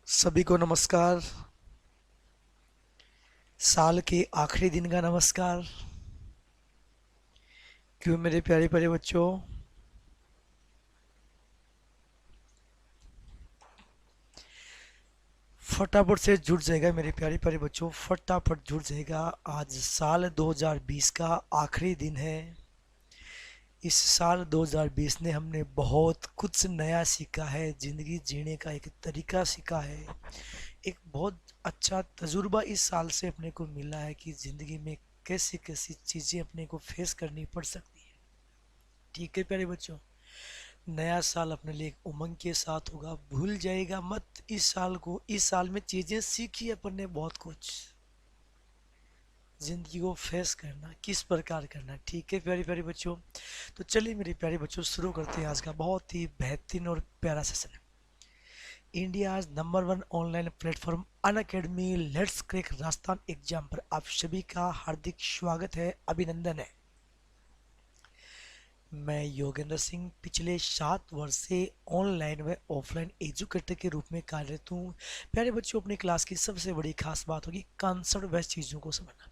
सभी को नमस्कार। साल के आखिरी दिन का नमस्कार। क्यों मेरे प्यारे प्यारे बच्चों, फटाफट से जुट जाएगा मेरे प्यारे प्यारे बच्चों, फटाफट जुट जाएगा। आज साल 2020 का आखिरी दिन है। इस साल 2020 ने हमने बहुत कुछ नया सीखा है, जिंदगी जीने का एक तरीका सीखा है। एक बहुत अच्छा तजुर्बा इस साल से अपने को मिला है कि जिंदगी में कैसी कैसी चीजें अपने को फेस करनी पड़ सकती है। ठीक है प्यारे बच्चों, नया साल अपने लिए एक उमंग के साथ होगा। भूल जाएगा मत इस साल को। इस साल में चीजें सीखी अपन ने बहुत कुछ, जिंदगी को फेस करना किस प्रकार करना। ठीक है प्यारे प्यारे बच्चों, तो चलिए मेरे प्यारे बच्चों शुरू करते हैं आज का बहुत ही बेहतरीन और प्यारा session. India number 1 online platform Unacademy let's crack Rajasthan exam पर आप सभी का हार्दिक स्वागत है, अभिनंदन है। मैं योगेंद्र सिंह पिछले 7 वर्ष से ऑनलाइन व ऑफलाइन एजुकेटर के रूप में कार्यरत हूँ। प्यारे बच्चों, अपनी क्लास की सबसे बड़ी खास बात होगी कॉन्सेप्ट व चीज़ों को समझना।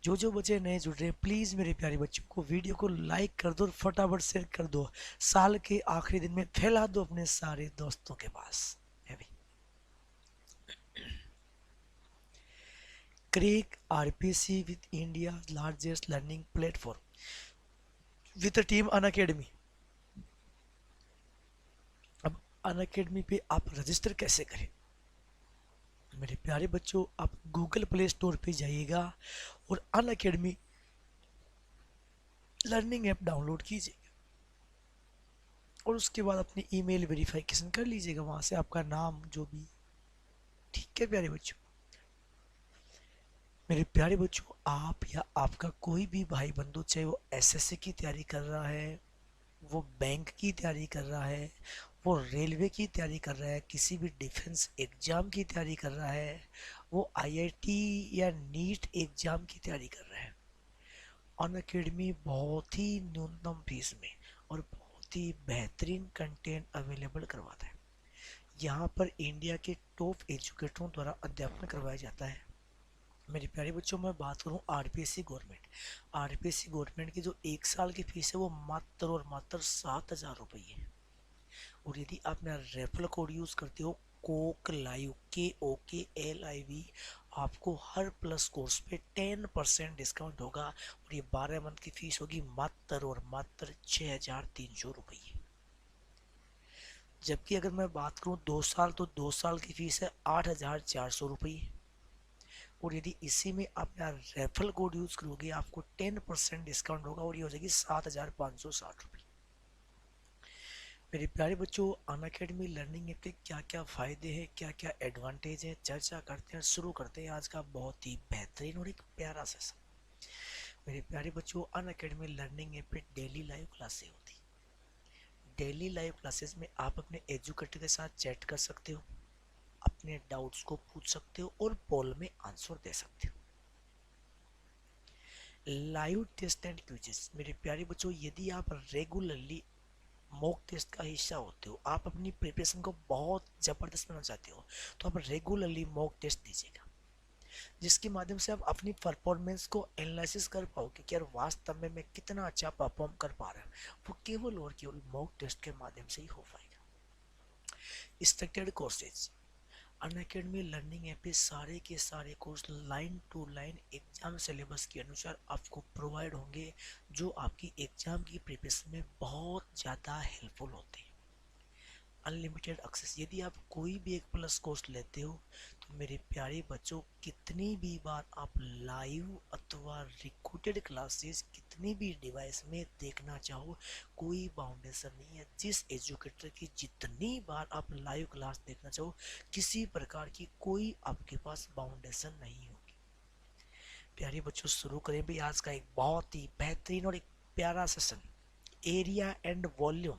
जो बच्चे नए जुड़ रहे हैं, प्लीज़ मेरे प्यारे बच्चों को वीडियो को लाइक कर दो और फटाफट शेयर कर दो। साल के आखिरी दिन में फैला दो अपने सारे दोस्तों के पास। Crack RPC with India largest learning platform with team Unacademy. अब अनअकैडमी पे आप रजिस्टर कैसे करें? मेरे प्यारे बच्चों, आप गूगल प्ले स्टोर पे जाइएगा और अनअकैडमी लर्निंग ऐप डाउनलोड कीजिएगा और उसके बाद अपनी ईमेल वेरिफिकेशन कर लीजिएगा वहां से, आपका नाम जो भी। ठीक है प्यारे बच्चों, मेरे प्यारे बच्चों, आप या आपका कोई भी भाई बंधु, चाहे वो एसएससी की तैयारी कर रहा है, वो बैंक की तैयारी कर रहा है, वो रेलवे की तैयारी कर रहा है, किसी भी डिफेंस एग्जाम की तैयारी कर रहा है, वो आईआईटी या नीट एग्जाम की तैयारी कर रहा है, अनअकैडमी बहुत ही न्यूनतम फीस में और बहुत ही बेहतरीन कंटेंट अवेलेबल करवाता है। यहाँ पर इंडिया के टॉप एजुकेटरों द्वारा अध्यापन करवाया जाता है। मेरे प्यारे बच्चों, मैं बात करूँ आरपीएससी गवर्नमेंट। आरपीएससी गवर्नमेंट की जो 1 साल की फीस है वो मात्र और मात्र 7,000 रुपये है। और यदि आप मेरा रेफरल कोड यूज़ करते हो कोक लाइव, KOKLIV, आपको हर प्लस कोर्स पे 10% डिस्काउंट होगा और ये 12 मंथ की फीस होगी मात्र और मात्र 6,300 रुपये। जबकि अगर मैं बात करूँ 2 साल, तो 2 साल की फीस है 8,400 रुपये। और यदि इसी में आप मेरा रेफरल कोड यूज़ करोगे आपको 10% डिस्काउंट होगा और ये हो जाएगी 7,560 रुपये। मेरे प्यारे बच्चों, अनअकैडमी लर्निंग ऐप के क्या क्या फ़ायदे हैं, क्या क्या एडवांटेज है, चर्चा करते हैं। शुरू करते हैं आज का बहुत ही बेहतरीन और एक प्यारा सेशन। मेरे प्यारे बच्चों, अनअकैडमी लर्निंग ऐप पे डेली लाइव क्लासेस होती। डेली लाइव क्लासेस में आप अपने एजुकेटर के साथ चैट कर सकते हो, अपने डाउट्स को पूछ सकते हो और पोल में आंसर दे सकते हो। Live test and quizzes. मेरे प्यारे बच्चों, यदि आप रेगुलरली मॉक टेस्ट का हिस्सा होते हो, आप अपनी प्रिपरेशन को बहुत ज़बरदस्त बनाना चाहते हो, तो आप रेगुलरली मॉक टेस्ट दीजिएगा, जिसके माध्यम से आप अपनी परफॉर्मेंस को एनालिसिस कर पाओगे कि यार वास्तव में मैं कितना अच्छा परफॉर्म कर पा रहा हूँ। वो केवल और केवल मॉक टेस्ट के माध्यम से ही हो पाएगा। Structured courses. Unacademy learning app पे सारे के सारे course line to line exam syllabus के अनुसार आपको प्रोवाइड होंगे, जो आपकी एग्जाम की प्रिपरेशन में बहुत ज़्यादा हेल्पफुल होते हैं। Unlimited access. यदि आप कोई भी एक प्लस कोर्स लेते हो तो मेरे प्यारे बच्चों, कितनी भी बार आप लाइव अथवा रिकॉर्डेड क्लासेस कितनी भी डिवाइस में देखना चाहो, कोई बाउंडेशन नहीं है। जिस एजुकेटर की जितनी बार आप लाइव क्लास देखना चाहो, किसी प्रकार की कोई आपके पास बाउंडेशन नहीं होगी। प्यारे बच्चों, शुरू करें भी आज का एक बहुत ही बेहतरीन और एक प्यारा सेशन, एरिया एंड वॉल्यूम।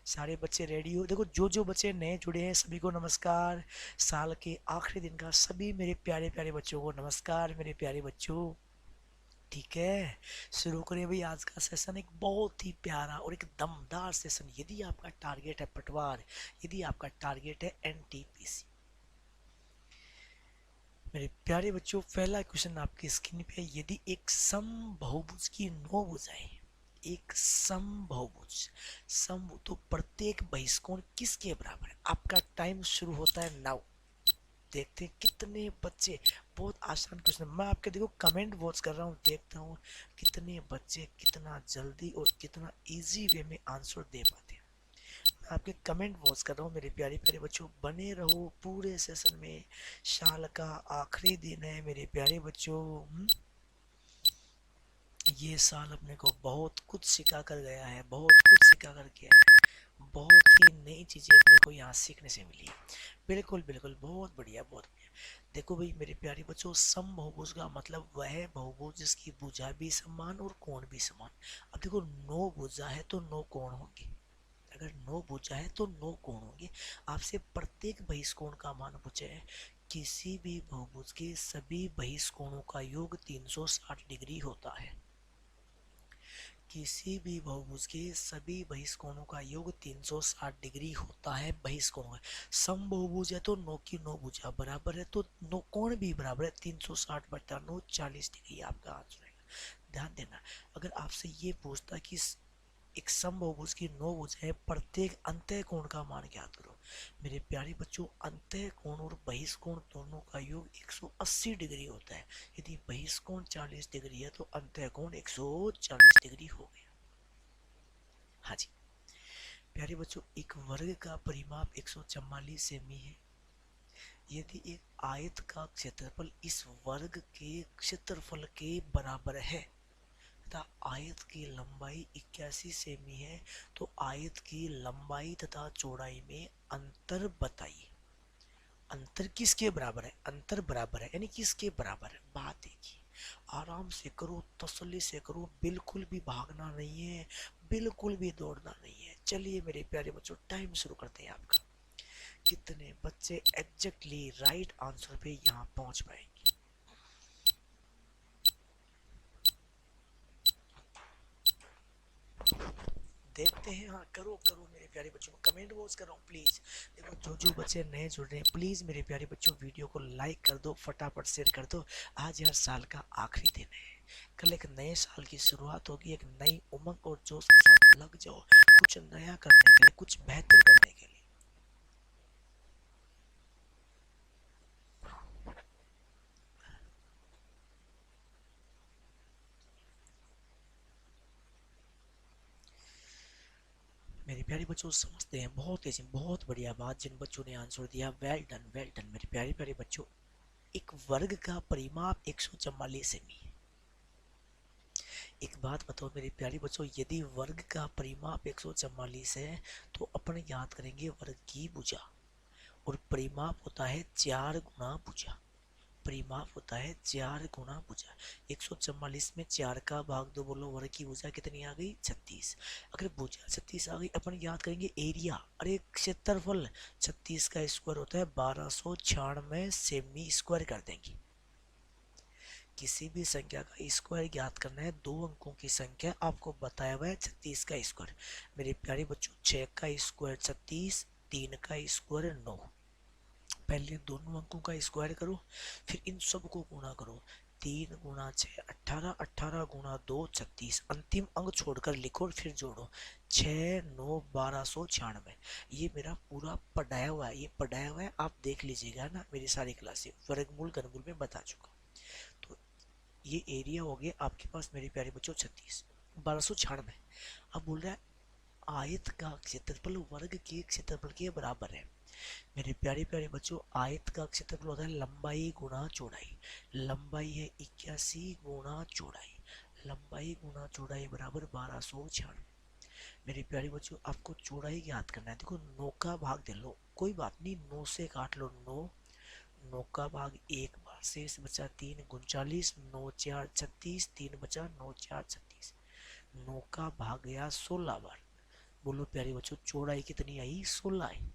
सारे बच्चे रेडी हो? देखो, जो बच्चे नए जुड़े हैं सभी को नमस्कार। साल के आखिरी दिन का सभी मेरे प्यारे प्यारे बच्चों को नमस्कार। मेरे प्यारे बच्चों, ठीक है, शुरू करें भाई आज का सेशन। एक बहुत ही प्यारा और एक दमदार सेशन। यदि आपका टारगेट है पटवार, यदि आपका टारगेट है एनटीपीसी, मेरे प्यारे बच्चों, पहला क्वेश्चन आपकी स्क्रीन पे है। यदि एक समबहुभुज की 9 भुजाएं, एक समबहुभुज सम तो प्रत्येक बहिष्कोण किसके बराबर है? आपका टाइम शुरू होता है नाउ। देखते हैं कितने बच्चे, बहुत आसान क्वेश्चन, मैं आपके देखो कमेंट वॉच कर रहा हूँ, देखता हूँ कितने बच्चे कितना जल्दी और कितना इजी वे में आंसर दे पाते हैं। मैं आपके कमेंट वॉच कर रहा हूँ मेरे प्यारे प्यारे बच्चों, बने रहो पूरे सेशन में। साल का आखिरी दिन है मेरे प्यारे बच्चों। ये साल अपने को बहुत कुछ सिखा कर गया है, बहुत कुछ सिखा कर गया है, बहुत ही नई चीजें अपने को यहाँ सीखने से मिली। बिल्कुल बिल्कुल, बहुत बढ़िया बहुत बढ़िया। देखो भाई मेरे प्यारे बच्चों, सम बहुभुज का मतलब वह बहुभुज जिसकी भुजा भी समान और कोण भी समान। अब देखो 9 भुजा है तो 9 कोण होंगे, अगर 9 भुजा है तो 9 कोण होंगे। आपसे प्रत्येक बहिष्कोण का मान पूछा है। किसी भी बहुभुज के सभी बहिष्कोणों का योग 360 डिग्री होता है। किसी भी बहुभुज के सभी बहिष्कोणों का योग 360 डिग्री होता है। बहिष्कोणों का सम बहुभुज है तो 9 की 9 भुजा बराबर है, तो 9 कोण भी बराबर है। 360 बटा 9 40 डिग्री आपका आंसर है। ध्यान देना, अगर आपसे ये पूछता कि एक समबहुभुज की 9 भुजाएं, प्रत्येक अंतः कोण का मान ज्ञात करो। मेरे प्यारे बच्चों, अंतः कोण और बहिष्कोण दोनों का योग 180 डिग्री होता है। यदि बहिष्कोण 40 डिग्री है तो अंतः कोण 140 डिग्री हो गया। हाँ जी प्यारे बच्चों, एक वर्ग का परिमाप 144 सेमी है। यदि एक आयत का क्षेत्रफल इस वर्ग के क्षेत्रफल के बराबर है तथा आयत की लंबाई 81 सेमी है, तो आयत की लंबाई तथा चौड़ाई में अंतर बताइए। अंतर किसके बराबर है? अंतर बराबर है यानी किसके बराबर है? बात एक ही। आराम से करो, तसल्ली से करो, बिल्कुल भी भागना नहीं है, बिल्कुल भी दौड़ना नहीं है। चलिए मेरे प्यारे बच्चों, टाइम शुरू करते हैं आपका। कितने बच्चे एग्जैक्टली राइट आंसर पे यहाँ पहुंच पाएंगे? देखते हैं। हाँ करो करो मेरे प्यारे बच्चों, कमेंट बॉक्स कर रहा हूँ प्लीज। देखो जो जो बच्चे नए जुड़ रहे हैं, प्लीज मेरे प्यारे बच्चों वीडियो को लाइक कर दो, फटाफट शेयर कर दो। आज यार साल का आखिरी दिन है, कल एक नए साल की शुरुआत होगी। एक नई उमंग और जोश के साथ लग जाओ कुछ नया करने के लिए, कुछ बेहतर करने के लिए। मेरे प्यारे बच्चों समझते हैं, बहुत तेजी, बहुत बढ़िया बात। जिन बच्चों ने आंसर दिया, वेल डन वेल डन मेरे प्यारे प्यारे बच्चों। एक वर्ग का परिमाप 144 सेमी है। एक बात बताओ मेरे प्यारे बच्चों, यदि वर्ग का परिमाप 144 है तो अपन याद करेंगे वर्ग की भुजा, और परिमाप होता है 4 गुना भुजा। परिमाप होता है 4 गुना भुजा। 144 में 4 का भाग दो, बोलो वर्ग की भुजा कितनी आ गई? 36। अगर भुजा 36 आ गई, अपन याद करेंगे एरिया, अरे क्षेत्रफल। 36 का स्क्वायर होता है 1296 सेमी, स्क्वायर कर देंगे। किसी भी संख्या का स्क्वायर ज्ञात करना है, 2 अंकों की संख्या आपको बताया हुआ है 36 का स्क्वायर। मेरे प्यारे बच्चों 6 का स्क्वायर 36, 3 का स्क्वायर 9। पहले दोनों अंकों का स्क्वायर करो, फिर इन सब को गुणा करो। 3 गुणा 6 18, 18 गुणा 2 36, अंतिम अंक छोड़कर लिखो और फिर जोड़ो। 6 9 1296। ये मेरा पूरा पढ़ाया हुआ है, ये पढ़ाया हुआ है, आप देख लीजिएगा ना, मेरी सारी क्लासें वर्गमूल घनमूल में बता चुका। तो ये एरिया हो गया आपके पास मेरे प्यारे बच्चों 36, 1296। अब बोल रहा है आयत का क्षेत्रफल वर्ग के क्षेत्रफल के बराबर है। मेरे प्यारे प्यारे बच्चों, आयत का क्षेत्रफल होता है लंबाई गुणा चौड़ाई। लंबाई है 81 गुणा चौड़ाई, लंबाई गुणा चौड़ाई बराबर 1296। मेरे प्यारे बच्चों आपको चौड़ाई ज्ञात करना है। देखो 9 का भाग दे लो, कोई बात नहीं, 9 से काट लो 9, 9 का भाग एक बार, शेष बचा 3 39, 9 4 36, 3 बचा 9 4 36। 9 का भाग गया 16 बार। बोलो प्यारे बच्चों चौड़ाई कितनी आई? 16 आई।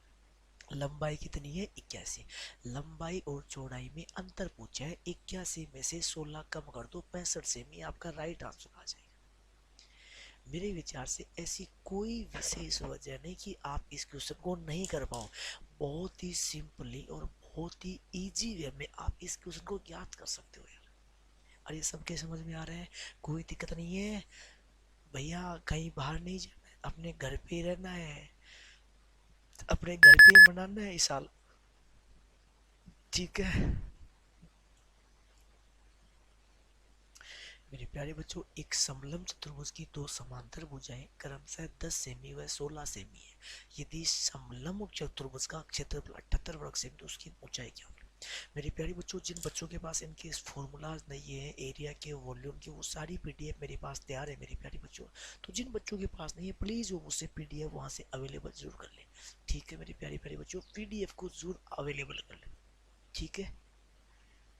लंबाई कितनी है? 81। लंबाई और चौड़ाई में अंतर पूछा है, 81 में से 16 कम कर दो, 65 सेमी, आपका राइट आंसर आ जाएगा। मेरे विचार से ऐसी कोई विशेष वजह नहीं कि आप इस क्वेश्चन को नहीं कर पाओ। बहुत ही सिंपली और बहुत ही इजी वे में आप इस क्वेश्चन को ज्ञात कर सकते हो यार। और ये सबके समझ में आ रहा है, कोई दिक्कत नहीं है भैया, कहीं बाहर नहीं जाना है, अपने घर पे ही रहना है, अपने घर पे ही मनाना है इस साल, ठीक है। मेरे प्यारे बच्चों, एक समलंब चतुर्भुज की दो समांतर भुजाएं क्रमशः 10 सेमी व 16 सेमी है। यदि समलंब चतुर्भुज का क्षेत्रफल 78 वर्ग सेमी तो उसकी ऊंचाई क्या होगी। मेरे प्यारे बच्चों, जिन बच्चों के पास इनके फॉर्मूलाज नहीं है, एरिया के, वॉल्यूम के, वो सारी पीडीएफ मेरे पास तैयार है मेरे प्यारे बच्चों। तो जिन बच्चों के पास नहीं है प्लीज वो मुझसे पीडीएफ वहां से अवेलेबल जरूर कर ले, ठीक है मेरे प्यारे प्यारे बच्चों, पीडीएफ को जरूर अवेलेबल कर ले, ठीक है,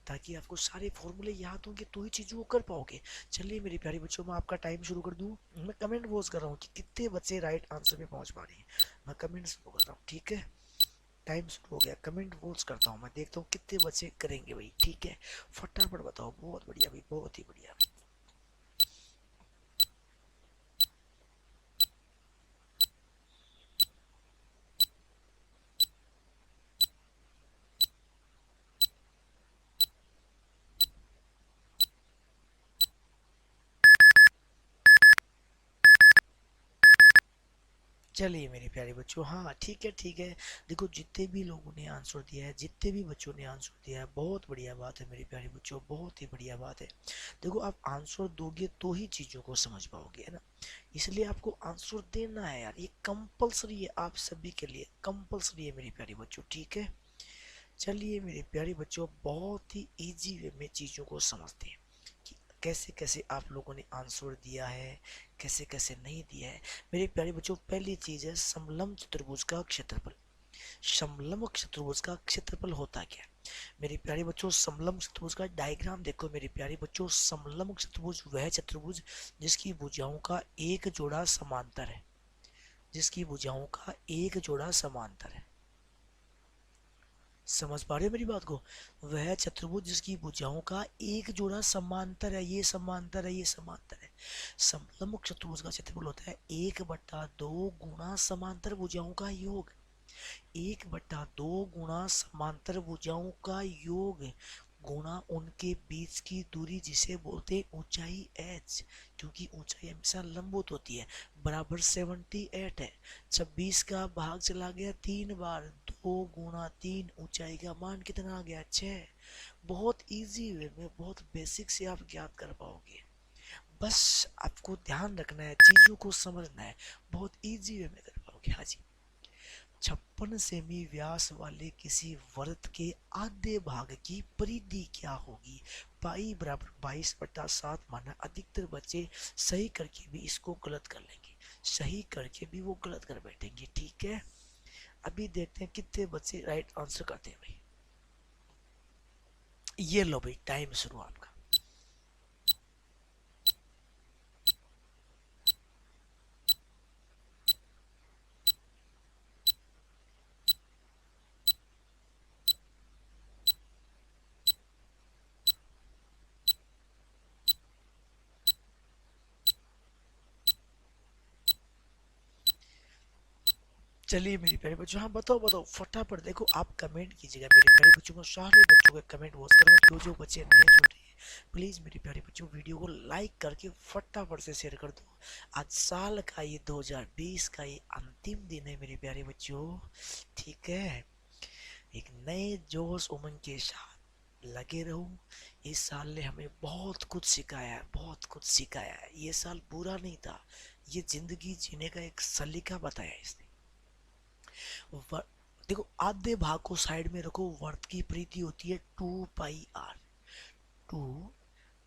ताकि आपको सारे फॉर्मूले याद होंगे तो ही चीजों को कर पाओगे। चलिए मेरे प्यारे बच्चों, मैं आपका टाइम शुरू कर दूं। मैं कमेंट वॉच कर रहा हूँ कि कितने बच्चे राइट आंसर पे पहुंच पा रहे हैं। मैं कमेंट शुरू कर रहा हूँ, ठीक है, टाइम शुरू हो गया, कमेंट वॉच करता हूँ, मैं देखता हूँ कितने बच्चे करेंगे भाई, ठीक है, फटाफट बताओ। बहुत बढ़िया भाई, बहुत ही बढ़िया। चलिए मेरे प्यारे बच्चों, हाँ ठीक है ठीक है। देखो जितने भी लोगों ने आंसर दिया है, जितने भी बच्चों ने आंसर दिया है, बहुत बढ़िया बात है मेरे प्यारे बच्चों, बहुत ही बढ़िया बात है। देखो आप आंसर दोगे तो ही चीजों को समझ पाओगे, है ना, इसलिए आपको आंसर देना है यार, ये कंपलसरी है, आप सभी के लिए कंपलसरी है मेरे प्यारे बच्चों, ठीक है। चलिए मेरे प्यारे बच्चों, बहुत ही इजी वे में चीजों को समझते हैं कि कैसे कैसे आप लोगों ने आंसर दिया है, कैसे कैसे नहीं दिया है। मेरे प्यारे बच्चों, पहली चीज है समलंब चतुर्भुज का क्षेत्रफल। समलंब चतुर्भुज का क्षेत्रफल होता क्या है मेरे प्यारे बच्चों। समलंब चतुर्भुज का डायग्राम देखो मेरे प्यारे बच्चों। समलंब चतुर्भुज वह चतुर्भुज जिसकी भुजाओं का एक जोड़ा समांतर है, जिसकी भुजाओं का एक जोड़ा समांतर है। समझ पा रहे हो मेरी बात को। वह चतुर्भुज जिसकी भुजाओं का एक जोड़ा समांतर है, ये समांतर है, ये समांतर है। समलंब चतुर्भुज का क्षेत्रफल होता है 1/2 गुणा समांतर भुजाओं का योग। 1/2 गुणा समांतर भुजाओं का योग गुणा उनके बीच की दूरी जिसे बोलते हैं ऊंचाई h, क्योंकि ऊंचाई हमेशा लंबवत होती है, बराबर 78 है। 26 का भाग चला गया 3 बार, 2 गुणा 3, ऊंचाई का मान कितना आ गया 6। बहुत इजी वे में, बहुत बेसिक से आप ज्ञात कर पाओगे। बस आपको ध्यान रखना है, चीजों को समझना है, बहुत इजी वे में कर पाओगे। हाँ जी। 56 सेमी व्यास वाले किसी वृत्त के आधे भाग की परिधि क्या होगी। पाई बराबर 22/7 माना। अधिकतर बच्चे सही करके भी इसको गलत कर लेंगे, सही करके भी वो गलत कर बैठेंगे, ठीक है। अभी देखते हैं कितने बच्चे राइट आंसर करते हैं भाई। ये लो भाई, टाइम शुरू आपका। चलिए मेरे प्यारे बच्चों, हाँ बताओ बताओ फटाफट। देखो आप कमेंट कीजिएगा मेरे प्यारे बच्चों को, सारे बच्चों के कमेंट वॉच करूँगा, जो बच्चे नए जुड़ रहे हैं प्लीज़ मेरे प्यारे बच्चों वीडियो को लाइक करके फटाफट से शेयर कर दो। आज साल का ये 2020 का ये अंतिम दिन है मेरे प्यारे बच्चों, ठीक है। एक नए जोश उमंग के साथ लगे रहो। इस साल ने हमें बहुत कुछ सिखाया है, बहुत कुछ सिखाया है। ये साल बुरा नहीं था, ये जिंदगी जीने का एक सलीका बताया इसने। देखो आधे भाग को साइड में रखो, वर्त की परिधि होती है 2 पाई आर। 2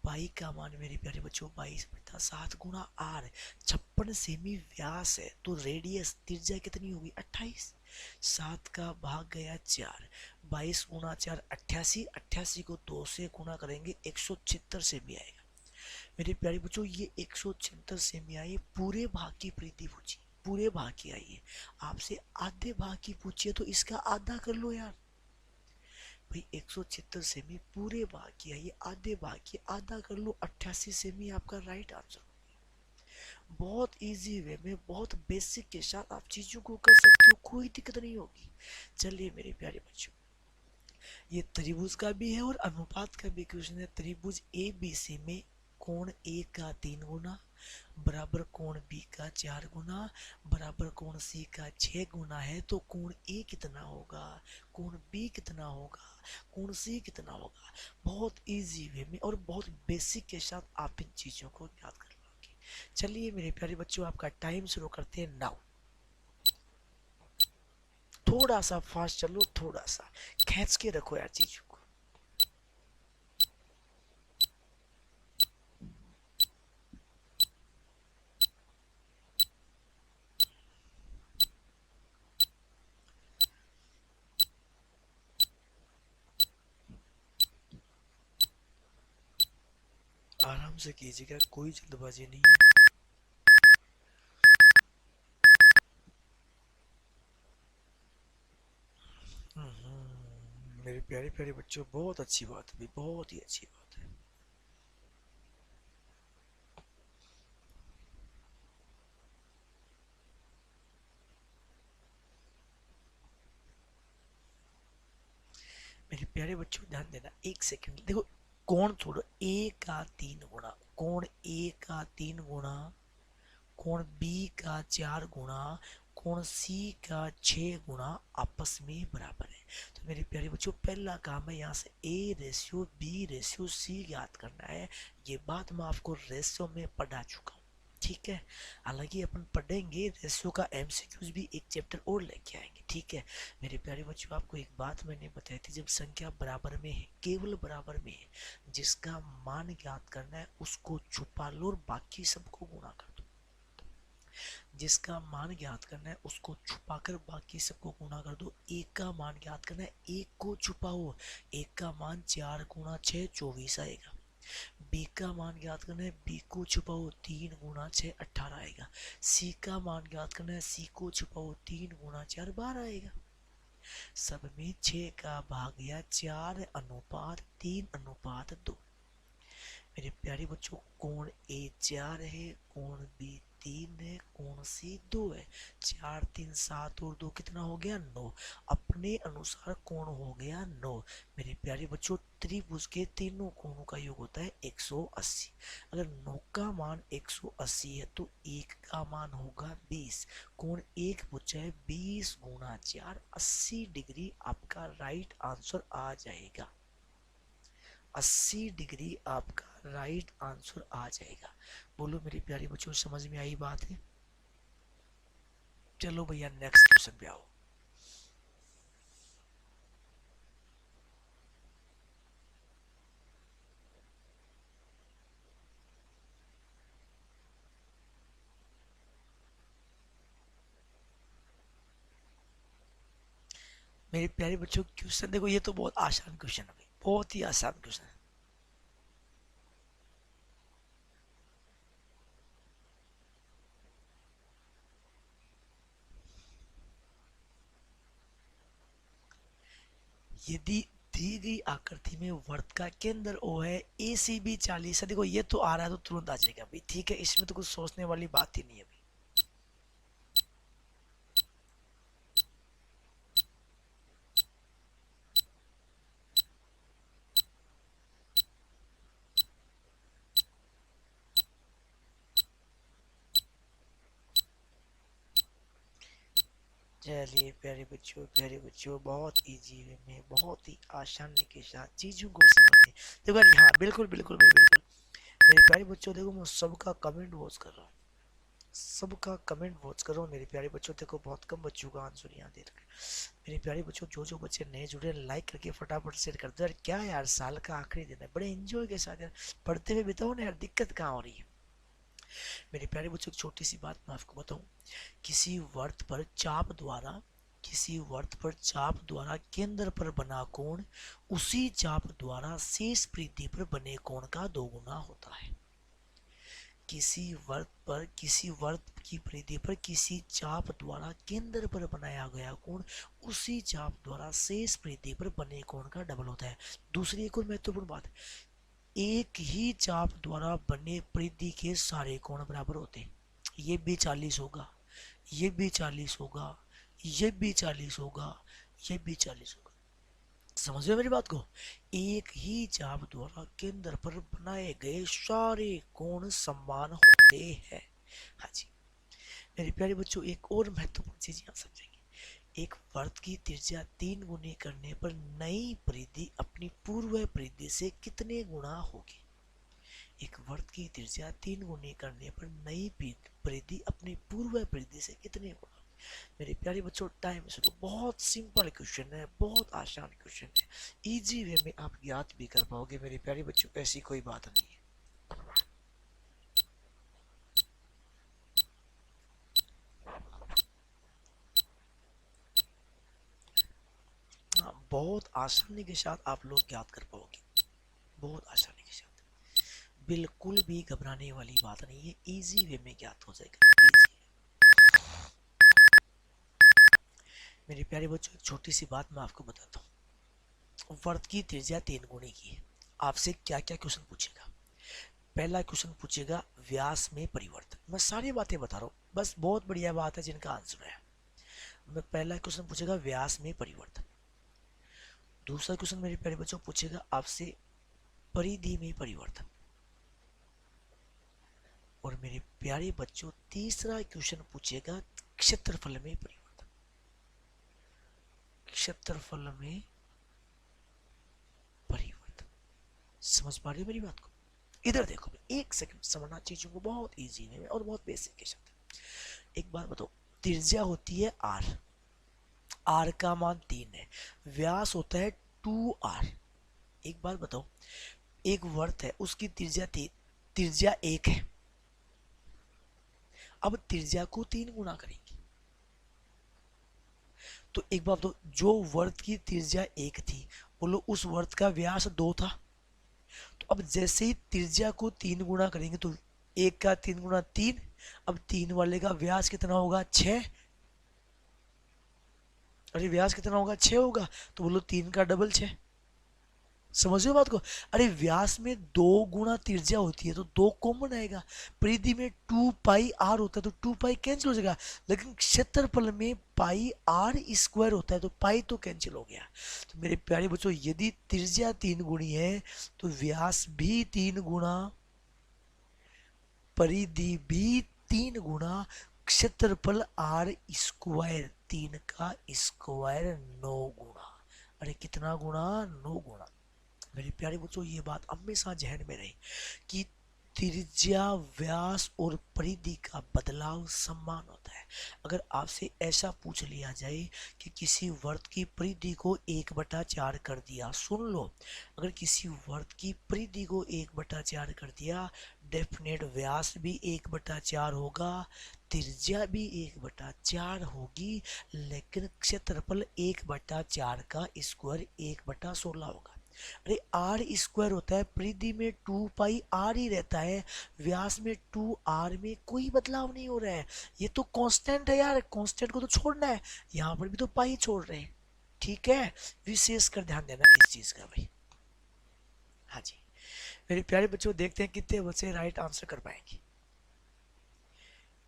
पाई का मान मेरे प्यारे बच्चों 22/7 गुणा आर। 56 सेमी व्यास है तो रेडियस त्रिज्या कितनी होगी 28। 7 का भाग गया 4, 22 गुणा 4 88, 88 को 2 से गुणा करेंगे 176 सेमी आएगा। मेरे प्यारे बच्चों ये 176 सेमी आई, पूरे भाग की परिधि पूछी, पूरे भाग की आई है। आपसे आधे भाग की पूछिए तो इसका आधा कर लो यार भाई। 176 सेमी पूरे भाग की आई है, आधे भाग की आधा कर लो, 88 सेमी आपका राइट आंसर। बहुत इजी वे में, बहुत बेसिक के साथ आप चीजों को कर सकते हो, कोई दिक्कत नहीं होगी। चलिए मेरे प्यारे बच्चों, ये त्रिभुज का भी है और अनुपात का भी क्वेश्चन है। त्रिभुज ए बी सी में कोण ए का 3 गुना बराबर कोण बी का 4 गुना बराबर कोण सी का 6 गुना है, तो कोण ए कितना होगा, कोण बी कितना होगा, कोण सी कितना होगा। बहुत इजी वे में और बहुत बेसिक के साथ आप इन चीजों को याद कर लोगे। चलिए मेरे प्यारे बच्चों, आपका टाइम शुरू करते हैं नाउ। थोड़ा सा फास्ट चलो, थोड़ा सा खींच के रखो यार चीजों को। आराम से कीजिएगा, कोई जल्दबाजी नहीं है। मेरे प्यारे प्यारे बच्चों, बहुत अच्छी बात है, बहुत ही अच्छी बात है। मेरे प्यारे बच्चों ध्यान देना, एक सेकंड देखो। कोण छोड़ो, ए का 3 गुना, कोण ए का 3 गुना, कोण बी का 4 गुना, कोण सी का 6 गुना आपस में बराबर है। तो मेरे प्यारे बच्चों, पहला काम है यहाँ से A ratio B ratio C याद करना है। ये बात मैं आपको रेशियो में पढ़ा चुका हूँ, ठीक है। हालांकि अपन पढ़ेंगे रेशियो का एमसीक्यूज भी एक चैप्टर और लेके आएंगे, ठीक है। मेरे प्यारे बच्चों, आपको एक बात मैंने बताई थी, जब संख्या बराबर में है, केवल बराबर में है, जिसका मान ज्ञात करना है उसको छुपा लो और बाकी सबको गुणा कर दो। जिसका मान ज्ञात करना है उसको छुपाकर बाकी सबको गुणा कर दो। एक का मान ज्ञात करना है, एक को छुपाओ। एक का मान 4 गुना 6 24 आएगा। बी का मान ज्ञात करना है, बी को छुपाओ, 3 गुना 6 18 आएगा। सी का मान ज्ञात करना है, सी को छुपाओ, 3 गुना 4 12 आएगा। सब में 6 का भाग गया 4 अनुपात 3 अनुपात 2। मेरे प्यारे बच्चों, कोण ए 4 है, कोण बी 3 है, कोण सी 2 है। 4 3 7 और 2 कितना हो गया 9। अपने अनुसार कोण हो गया 9। मेरे प्यारे बच्चों, त्रिभुज के तीनों कोणों का योग होता है 180। अगर 9 का मान 180 है तो 1 का मान होगा 20। कोण एक पूछा है, 20 गुना 4 80 डिग्री आपका राइट आंसर आ जाएगा। 80 डिग्री आपका राइट आंसर आ जाएगा। बोलो मेरे प्यारे बच्चों, समझ में आई बात है। चलो भैया नेक्स्ट क्वेश्चन पे आओ। मेरे प्यारे बच्चों, क्वेश्चन देखो, ये तो बहुत आसान क्वेश्चन है, बहुत ही आसान क्वेश्चन है। यदि दी गई आकृति में वृत्त का केंद्र ओ है, ए सी बी 40 है। देखो ये तो आ रहा है तो तुरंत आ जाएगा भाई, ठीक है, इसमें तो कुछ सोचने वाली बात ही नहीं है। चलिए प्यारे बच्चों, बहुत इजी वे में, बहुत ही आसानी के साथ चीजों को समझते। देखो यार, हाँ बिल्कुल बिल्कुल भाई बिल्कुल। मेरे प्यारे बच्चों देखो, मैं सबका कमेंट वॉच कर रहा हूँ, सबका कमेंट वॉच कर रहा हूँ। मेरे प्यारे बच्चों देखो, बहुत कम बच्चों का आंसर यहाँ दे रखा है। मेरे प्यारे बच्चों, जो जो बच्चे नए जुड़े, लाइक करके फटाफट शेयर कर दो यार। क्या यार, साल का आखिरी दिन है, बड़े एंजॉय के साथ यार पढ़ते हुए बिताओ ना यार, दिक्कत कहाँ हो रही है। मेरे प्यारे बच्चों, एक छोटी सी बात मैं आपको बताऊं। किसी वर्त पर चाप द्वारा, किसी वर्त पर चाप द्वारा केंद्र पर बना कोण उसी चाप द्वारा शेष परिधि पर बने कोण का दोगुना होता है। किसी वर्त की परिधि पर किसी चाप द्वारा केंद्र पर बनाया गया कोण उसी चाप द्वारा शेष परिधि पर बने कोण का डबल होता है। दूसरी एक और महत्वपूर्ण बात, एक ही चाप द्वारा बने परिधि के सारे कोण बराबर होते हैं। ये भी 40 होगा, ये भी 40 होगा, ये भी 40 होगा, ये भी 40 होगा। समझ में मेरी बात को? एक ही चाप द्वारा केंद्र पर बनाए गए सारे कोण समान होते हैं। हाँ जी मेरे प्यारे बच्चों, एक और महत्वपूर्ण चीज यहाँ समझेंगे। एक वर्त की त्रिज्या 3 गुने करने पर नई परिधि अपनी पूर्व परिधि से कितने गुना होगी? एक वर्त की त्रिज्या 3 गुने करने पर नई परिधि अपनी पूर्व परिधि से कितने गुना? मेरे प्यारे बच्चों टाइम शुरू। बहुत सिंपल क्वेश्चन है, बहुत आसान क्वेश्चन है, इजी वे में आप याद भी कर पाओगे मेरे प्यारे बच्चों, ऐसी कोई बात नहीं है। हाँ बहुत आसानी के साथ आप लोग याद कर पाओगे, बहुत आसानी के साथ, बिल्कुल भी घबराने वाली बात नहीं है, इजी वे में याद हो जाएगा, इजी। मेरे प्यारे बच्चों एक छोटी सी बात मैं आपको बताता हूँ। वर्त की त्रिज्या 3 गुने की है, आपसे क्या क्या क्वेश्चन पूछेगा? पहला क्वेश्चन पूछेगा व्यास में परिवर्तन। मैं सारी बातें बता रहा हूँ, बस बहुत बढ़िया बात है जिनका आंसर है। मैं पहला क्वेश्चन पूछेगा व्यास में परिवर्तन। दूसरा क्वेश्चन मेरे प्यारे बच्चों पूछेगा आपसे परिधि में परिवर्तन। और मेरे प्यारे बच्चों तीसरा क्वेश्चन पूछेगा क्षेत्रफल में परिवर्तन। क्षेत्रफल में परिवर्तन। समझ पा रहे हो मेरी बात को? इधर देखो, एक सेकंड समझना चीजों को बहुत इजी में और बहुत बेसिक के साथ। एक बात बताओ, त्रिज्या होती है आर, आर का मान 3 है, व्यास होता है 2r। एक बात बताओ, एक वर्त है उसकी त्रिज्या त्रिज्या 1 है, अब त्रिज्या को 3 गुना करेंगे तो एक बात बताओ, जो वर्त की त्रिज्या 1 थी बोलो उस वर्त का व्यास 2 था, तो अब जैसे ही त्रिज्या को 3 गुना करेंगे तो 1 का 3 गुना 3, अब 3 वाले का व्यास कितना होगा 6। अरे व्यास कितना होगा 6 होगा, तो बोलो 3 का डबल 6। समझ रहे हो बात को? अरे व्यास में 2 गुना त्रिज्या होती है तो 2 कॉमन आएगा, परिधि में 2 पाई आर होता है तो 2 पाई कैंसिल हो जाएगा, लेकिन क्षेत्रफल में पाई आर स्क्वायर होता है तो पाई तो कैंसिल हो गया। तो मेरे प्यारे बच्चों यदि त्रिज्या 3 गुनी है तो व्यास भी 3 गुना, परिधि भी 3 गुना, क्षेत्रफल आर स्क्वायर 3 का स्क्वायर 9 गुना। अरे कितना गुना? 9 गुना। मेरे प्यारे बच्चों ये बात हमेशा जहन में रहे कि त्रिज्या व्यास और परिधि का बदलाव समान होता है। अगर आपसे ऐसा पूछ लिया जाए कि किसी वर्त की परिधि को 1/4 कर दिया, सुन लो, अगर किसी वर्त की परिधि को 1/4 कर दिया, डेफिनेट व्यास भी 1/4 होगा, त्रिज्या भी 1/4 होगी, लेकिन क्षेत्रफल 1/4 का स्क्वायर 1/16 होगा। अरे आर स्क्वायर होता है, परिधि में 2 पाई आर ही रहता है, व्यास में 2r में कोई बदलाव नहीं हो रहा है। ये तो कांस्टेंट है यार, कांस्टेंट को तो छोड़ना है, यहाँ पर भी तो पाई छोड़ रहे हैं। ठीक है, विशेष कर ध्यान देना इस चीज का भाई। हाँ जी मेरे प्यारे बच्चों, देखते हैं कितने बच्चे राइट आंसर कर पाएंगे।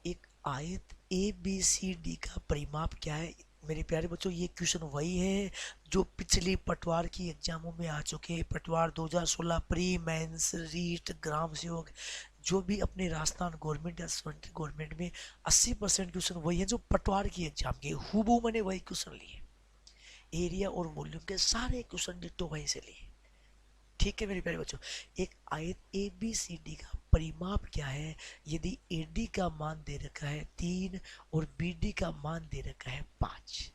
एक आयत ए बी सी डी का परिमाप क्या है? मेरे प्यारे बच्चों ये क्वेश्चन वही है जो पिछली पटवार की एग्जामों में आ चुके हैं। पटवार 2016 प्री मेंस रीट ग्राम सेवक, जो भी अपने राजस्थान गवर्नमेंट या सेंट्रल गवर्नमेंट में 80% क्वेश्चन वही है जो पटवार की एग्जाम के हूबहू मैंने वही क्वेश्चन लिए, एरिया और वॉल्यूम के सारे क्वेश्चन डिट्टो वहीं से लिए। ठीक है मेरे प्यारे बच्चों, एक आयत ए बी सी डी का परिमाप क्या है? यदि ए डी का मान दे रखा है 3 और बी डी का मान दे रखा है 5,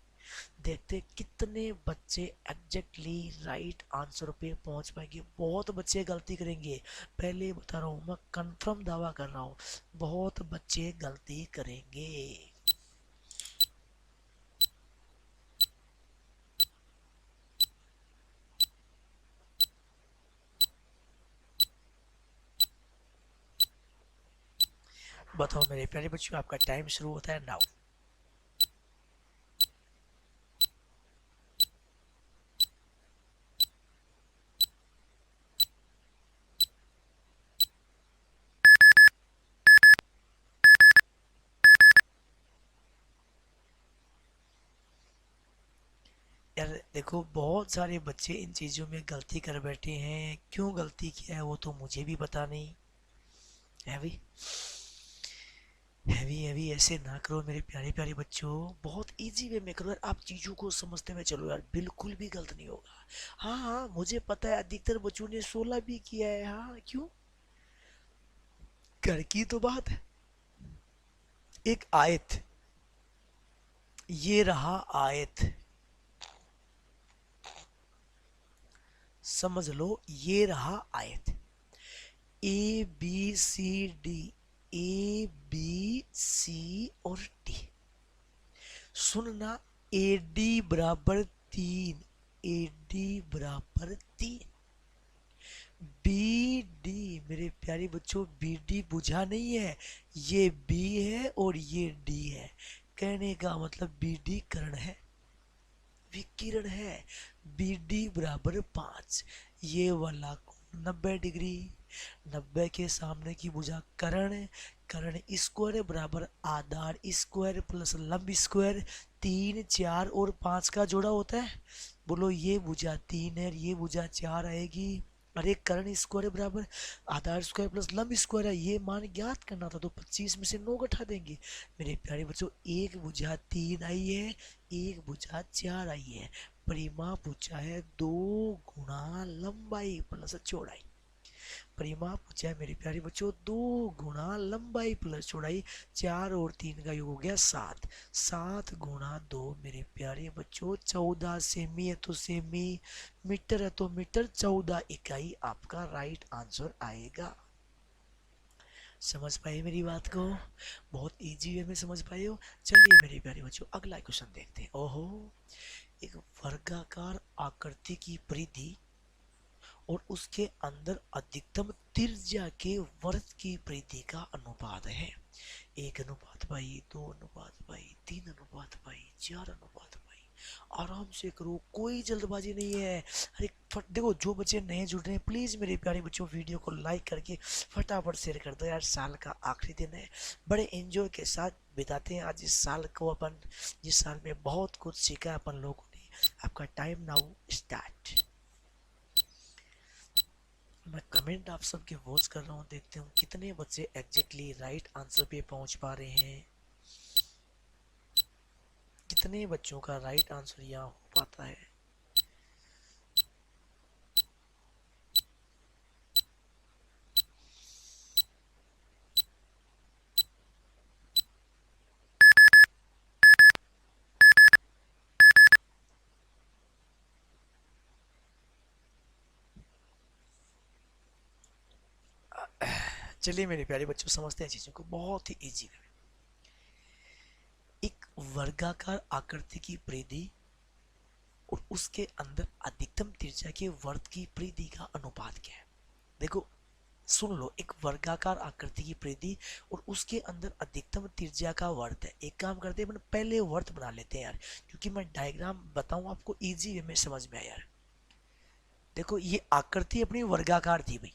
देखते कितने बच्चे एग्जैक्टली राइट आंसर पे पहुंच पाएंगे। बहुत बच्चे गलती करेंगे, पहले बता रहा हूं, मैं कंफर्म दावा कर रहा हूं, बहुत बच्चे गलती करेंगे। बताओ मेरे प्यारे बच्चों, आपका टाइम शुरू होता है नाउ। यार देखो, बहुत सारे बच्चे इन चीज़ों में गलती कर बैठे हैं, क्यों गलती किया है वो तो मुझे भी पता नहीं है भाई। हैवी हैवी ऐसे ना करो मेरे प्यारे प्यारे बच्चों, बहुत इजी वे में करो यार, आप चीज़ों को समझते हुए चलो यार, बिल्कुल भी गलत नहीं होगा। हाँ हाँ, मुझे पता है अधिकतर बच्चों ने 16 भी किया है, हाँ क्यों, घर की तो बात है। एक आयत, ये रहा आयत, समझ लो ये रहा आयत, A B C D, A B C और डी। सुनना, ए डी बराबर 3, ए डी बराबर 3, बी डी मेरे प्यारे बच्चों, बी डी बुझा नहीं है, ये बी है और ये डी है, कहने का मतलब बी डी कर्ण है, विकिरण है। बी डी बराबर 5, ये वाला कोण 90 डिग्री, 90 के सामने की भुजा कर्ण, कर्ण स्क्वायर बराबर आधार स्क्वायर प्लस लंब स्क्वायर, 3 4 और 5 का जोड़ा होता है। बोलो ये भुजा 3 है, ये भुजा 4 आएगी, अरे कर्ण स्क्वायर बराबर आधार स्क्वायर प्लस लंब स्क्वायर है, ये मान ज्ञात करना था, तो 25 में से 9 घटा देंगे। मेरे प्यारे बच्चों, एक भुजा 3 आई है, एक भुजा 4 आई है, परिमाप पूछा है 2 गुणा लंबाई प्लस चौड़ाई, परिमाप पूछा है मेरे प्यारे बच्चों 2 गुणा लंबाई प्लस चौड़ाई, 4 और 3 का योग हो गया 7, 7 गुणा 2 मेरे प्यारे बच्चों 14 सेमी है तो सेमी, मीटर है तो मीटर, 14 इकाई आपका राइट आंसर आएगा। समझ पाए मेरी बात को, बहुत इजी वे में समझ पाए हो। चलिए मेरे प्यारे बच्चों अगला क्वेश्चन देखते हैं। ओहो, एक वर्गाकार आकृति की परिधि और उसके अंदर अधिकतम त्रिज्या के वृत्त की परिधि का अनुपात है 1:2, 2:2, 3:2, 4:2। आराम से करो, कोई जल्दबाजी नहीं है। अरे देखो, जो बच्चे नए जुड़ रहे हैं प्लीज मेरे प्यारे बच्चों वीडियो को लाइक करके फटाफट शेयर कर दो यार, साल का आखिरी दिन है, बड़े एंजॉय के साथ बिताते हैं आज इस साल को अपन, जिस साल में बहुत कुछ सीखा अपन लोगों ने। आपका टाइम नाउ स्टार्ट। मैं कमेंट आप सबके वॉच कर रहा हूँ, देखते हूँ कितने बच्चे एग्जैक्टली राइट आंसर पे पहुंच पा रहे हैं, कितने बच्चों का राइट आंसर यहाँ हो पाता है। चलिए मेरे प्यारे बच्चों समझते हैं चीजों को बहुत ही इजी वे में। एक वर्गाकार आकृति की परिधि और उसके अंदर अधिकतम त्रिज्या के वृत्त की परिधि का अनुपात क्या है। देखो सुन लो, एक वर्गाकार आकृति की परिधि और उसके अंदर अधिकतम त्रिज्या का वर्त है। एक काम करते हैं, पहले वर्त बना लेते हैं यार, क्योंकि मैं डायग्राम बताऊं आपको इजी वे में समझ में आया यार। देखो ये आकृति अपनी वर्गाकार थी भाई,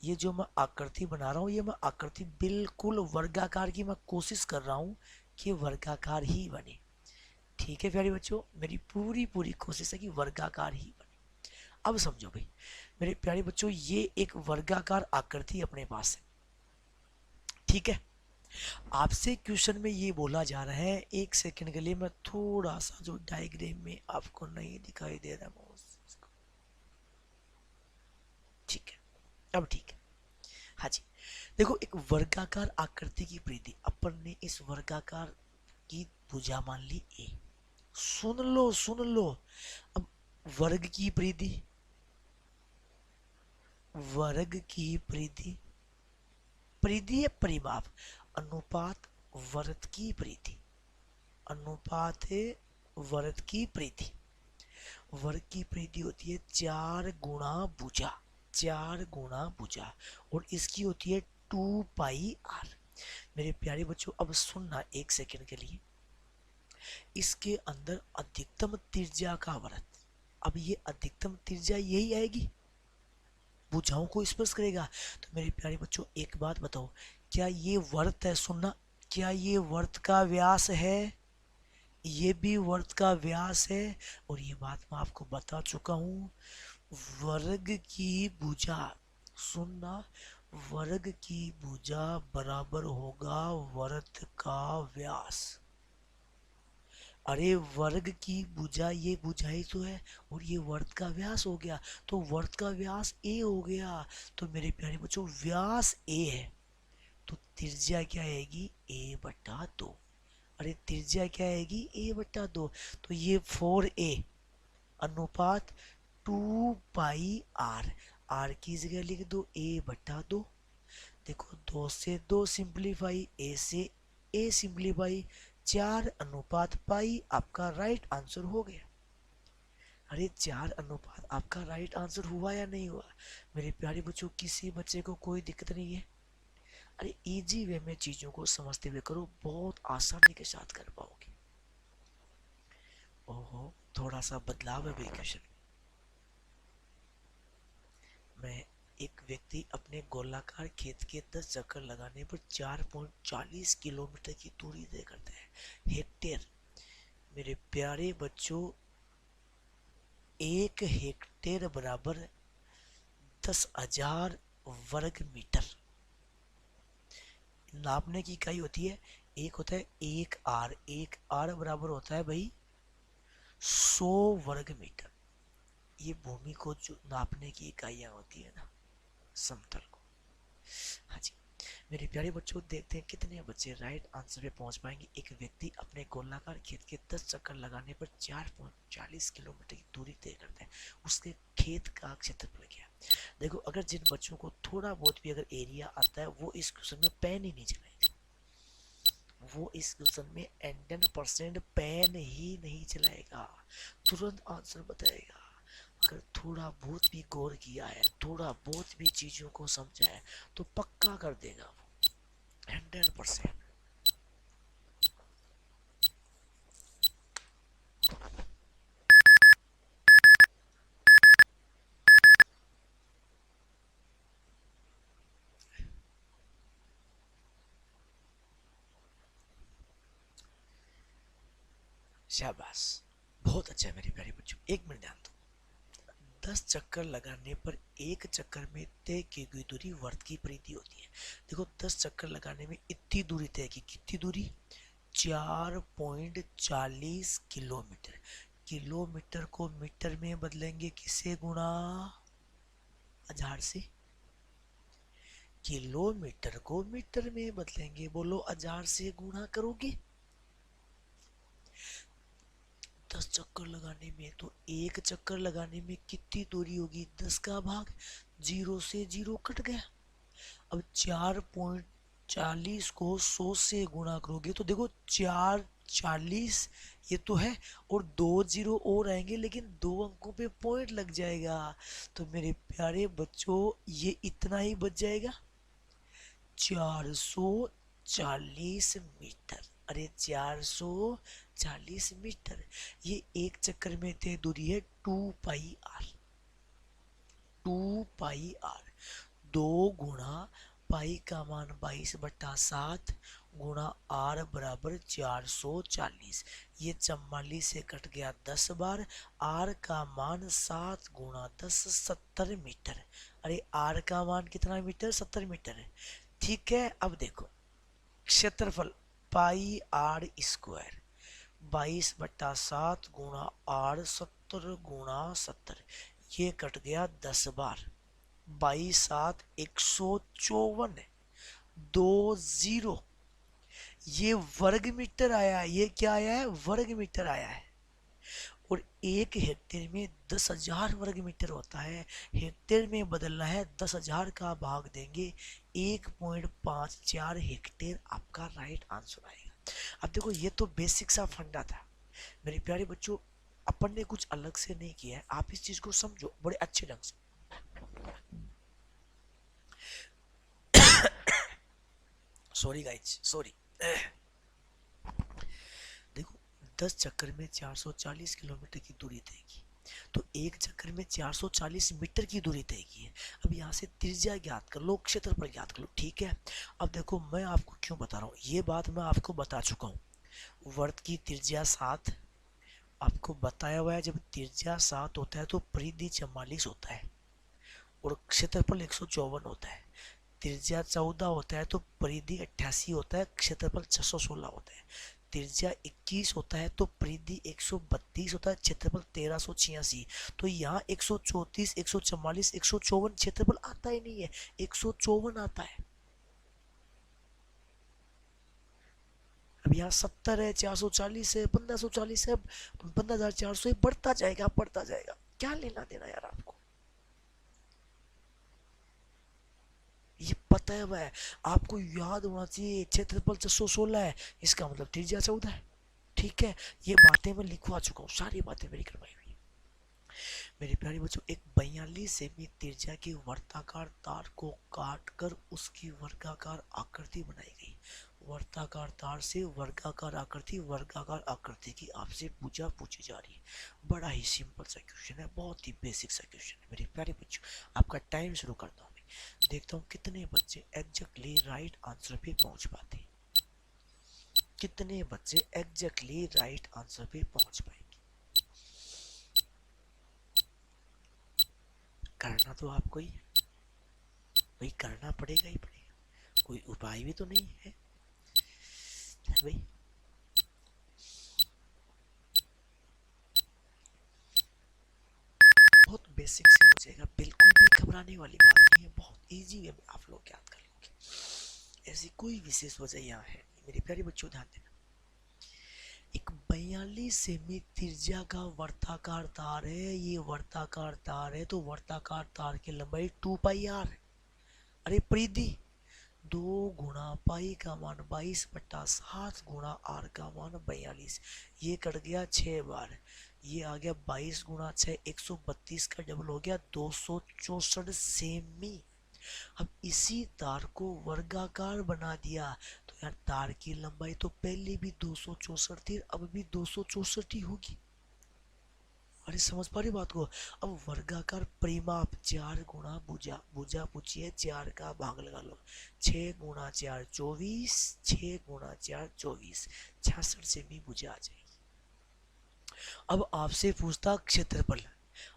ये जो मैं आकृति बना रहा हूँ ये मैं आकृति बिल्कुल वर्गाकार की मैं कोशिश कर रहा हूँ कि वर्गाकार ही बने। ठीक है प्यारे बच्चों, मेरी पूरी पूरी कोशिश है कि वर्गाकार ही बने। अब समझो भाई मेरे प्यारे बच्चों, ये एक वर्गाकार आकृति अपने पास है, ठीक है। आपसे क्वेश्चन में ये बोला जा रहा है, एक सेकंड के लिए मैं थोड़ा सा जो डायग्राम में आपको नहीं दिखाई दे रहा है, ठीक है अब ठीक है। हाँ जी, देखो एक वर्गाकार आकृति की परिधि, अपन ने इस वर्गाकार की भुजा मान ली ए। सुन लो सुन लो, अब वर्ग की परिधि, वर्ग की परिधि, परिधि है परिमाप, अनुपात वर्ग की परिधि, अनुपात है वर्ग की परिधि, वर्ग की परिधि होती है 4 गुणा भुजा, 4 गुणा भुजा, और इसकी होती है 2πr। मेरे प्यारे बच्चों अब सुनना एक सेकंड के लिए, इसके अंदर अधिकतम त्रिज्या का वृत्त, अब ये अधिकतम त्रिज्या यही आएगी, भुजाओं को स्पर्श करेगा। तो मेरे प्यारे बच्चों एक बात बताओ, क्या ये वृत्त है, सुनना, क्या ये वृत्त का व्यास है, ये भी वर्ग का व्यास है, और ये बात मैं आपको बता चुका हूँ। वर्ग की भुजा, सुनना, वर्ग की भुजा बराबर होगा वर्ग का व्यास। अरे वर्ग की भुजा, ये भुजा ही तो है, और ये वर्ग का व्यास हो गया, तो वर्ग का व्यास ए हो गया। तो मेरे प्यारे बच्चों, व्यास ए है, तो त्रिज्या क्या आएगी, ए बटा दो। अरे त्रिज्या क्या आएगी, ए बटा दो। तो ये 4a अनुपात 2 पाई आर की जगह लिख दो ए बटा दो। देखो 2 से 2 सिंप्लीफाई, ए से ए सिंप्लीफाई, 4 अनुपात पाई, आपका राइट आंसर हो गया। अरे 4 अनुपात आपका राइट आंसर हुआ या नहीं हुआ मेरे प्यारे बच्चों? किसी बच्चे को कोई दिक्कत नहीं है? अरे इजी वे में चीजों को समझते हुए करो, बहुत आसानी के साथ कर पाओगे। ओहो, थोड़ा सा बदलाव है क्वेश्चन में। एक व्यक्ति अपने गोलाकार खेत के 10 चक्कर लगाने पर 4.40 किलोमीटर की दूरी तय करता है। हेक्टेयर, मेरे प्यारे बच्चों, 1 हेक्टेयर बराबर 10,000 वर्ग मीटर। नापने की इकाई होती है, एक होता है 1 आर। 1 आर बराबर होता है भाई 100 वर्ग मीटर। ये भूमि को जो नापने की इकाइयां होती है ना, समतल को। हाँ जी मेरे प्यारे बच्चों, देखते हैं कितने बच्चे राइट आंसर पे पहुंच पाएंगे। एक व्यक्ति अपने गोलाकार खेत के 10 चक्कर लगाने पर 4.40 किलोमीटर की दूरी तय करता है। उसके खेत का क्षेत्रफल क्या है? देखो, अगर जिन बच्चों को थोड़ा बहुत भी अगर एरिया आता है, वो इस क्वेश्चन में पेन ही नहीं चलाएंगे। वो इस क्वेश्चन में 100% पेन ही नहीं चलाएगा, तुरंत आंसर बताएगा। अगर थोड़ा बहुत भी गौर किया है, थोड़ा बहुत भी चीजों को समझा है, तो पक्का कर देगा वो 100%। शाबाश, बहुत अच्छा है मेरे प्यारे बच्चों। एक मिनट ध्यान दो। 10 चक्कर लगाने पर एक चक्कर में तय की गई दूरी वर्ग की परिधि होती है। देखो 10 चक्कर लगाने में इतनी दूरी तय की, कितनी दूरी, 4.40 किलोमीटर। किलोमीटर को मीटर में बदलेंगे किससे, गुणा 1000 से। किलोमीटर को मीटर में बदलेंगे, बोलो 1000 से गुणा करोगे। 10 चक्कर लगाने में, तो एक चक्कर लगाने में कितनी दूरी होगी, 10 का भाग, 0 से 0 कट गया। अब 4.40 को 100 से गुणा करोगे तो देखो 440 ये तो है, और 2 0 और आएंगे, लेकिन 2 अंकों पे पॉइंट लग जाएगा। तो मेरे प्यारे बच्चों, ये इतना ही बच जाएगा, 440 मीटर। अरे 440 मीटर। ये एक चक्कर में तय दूरी है 2 पाई आर। 2 पाई आर, 2 गुणा पाई का मान 22/7 गुणा आर बराबर 440। ये 44 से कट गया 10 बार। आर का मान 7 × 10 70 मीटर। अरे आर का मान कितना मीटर, 70 मीटर है। ठीक है, अब देखो क्षेत्रफल पाई आर स्क्वायर, 22/7 गुणा आर 70 × 70, ये कट गया 10 बार। 22 7 154, 20, ये वर्ग मीटर आया है। ये क्या आया है, वर्ग मीटर आया है। और 1 हेक्टेयर में 10,000 वर्ग मीटर होता है। हेक्टेयर में बदलना है, 10,000 का भाग देंगे, 1.54 हेक्टेयर आपका राइट आंसर आएगा। अब देखो, ये तो बेसिक सा फंडा था मेरे प्यारे बच्चों, अपन ने कुछ अलग से नहीं किया है। आप इस चीज को समझो बड़े अच्छे ढंग से। Sorry guys, sorry. देखो 10 चक्कर में 440 किलोमीटर की दूरी तय की, तो एक चक्कर में 440 मीटर की दूरी तय की है। अब यहाँ से त्रिज्या ज्ञात कर लो, क्षेत्रफल ज्ञात कर लो। ठीक है, अब देखो मैं आपको क्यों बता रहा हूँ, ये बात मैं आपको बता चुका हूँ। वर्त की त्रिज्या 7, आपको बताया हुआ है जब त्रिज्या 7 होता है तो परिधि 44 होता है और क्षेत्रफल 154 होता है। त्रिज्या 14 होता है तो परिधि 88 होता है, क्षेत्रफल 616 होता है। त्रिज्या 21 होता है तो परिधि 132 होता है, क्षेत्रफल 1386। तो यहाँ 134, 144, 154 क्षेत्रफल आता ही नहीं है, 154 आता है। अब यहाँ 70 है, 440 है, 1540 है, 15,400 बढ़ता जाएगा बढ़ता जाएगा। क्या लेना देना यार आपको, ये पता है वह, आपको याद होना चाहिए क्षेत्रफल 616 है, इसका मतलब त्रिज्या 14 है। ठीक है, ये बातें मैं लिखवा चुका हूँ, सारी बातें मेरी करवाई हुई। मेरे प्यारे बच्चों, एक 42 सेमी त्रिज्या की वर्ताकार तार को काटकर उसकी वर्गाकार आकृति बनाई गई। वर्ताकार तार से वर्गाकार आकृति, वर्गाकार आकृति की आपसे पूछा पूछी जा रही है। बड़ा ही सिंपल सा क्वेश्चन है, बहुत ही बेसिक सा क्वेश्चन है मेरे प्यारे बच्चों। आपका टाइम शुरू करता हूँ, देखता हूँ कितने बच्चे एग्जैक्टली राइट आंसर पे पहुंच पाते, कितने बच्चे एग्जैक्टली राइट आंसर पे पहुंच पाएंगे। करना तो आपको ही, भाई करना पड़ेगा ही पड़ेगा, कोई उपाय भी तो नहीं है भाई। बहुत बेसिक से हो जाएगा, बिल्कुल भी घबराने वाली बात नहीं है, बहुत इजी वे में आप लोग याद कर लोगे, ऐसी कोई विशेष वजह यहाँ है मेरे प्यारे बच्चों। ध्यान देना, एक 42 सेमी त्रिज्या का वर्ताकार तार है, ये वर्ताकार तार है तो वर्ताकार तार की लंबाई 2 पाई आर है। अरे प्रीति, 2 गुणा पाई का मान 22/7 गुणा आर का मान 42, ये कट गया 6 बार, ये आ गया 22 गुणा 6, 132 का डबल हो गया 264 सेमी। अब इसी तार को वर्गाकार बना दिया तो यार तार की लंबाई तो पहले भी 264 थी, अब भी 264 ही होगी। अरे समझ पा रही बात को। अब वर्गाकार परिमाप 4 गुणा भुजा, भुजा पूछिए 4 का भाग लगा लो, 6 गुणा 4 24, 6 गुणा 4 24, 66 से भी भुजा आ जाएगी। अब आपसे पूछता क्षेत्रफल,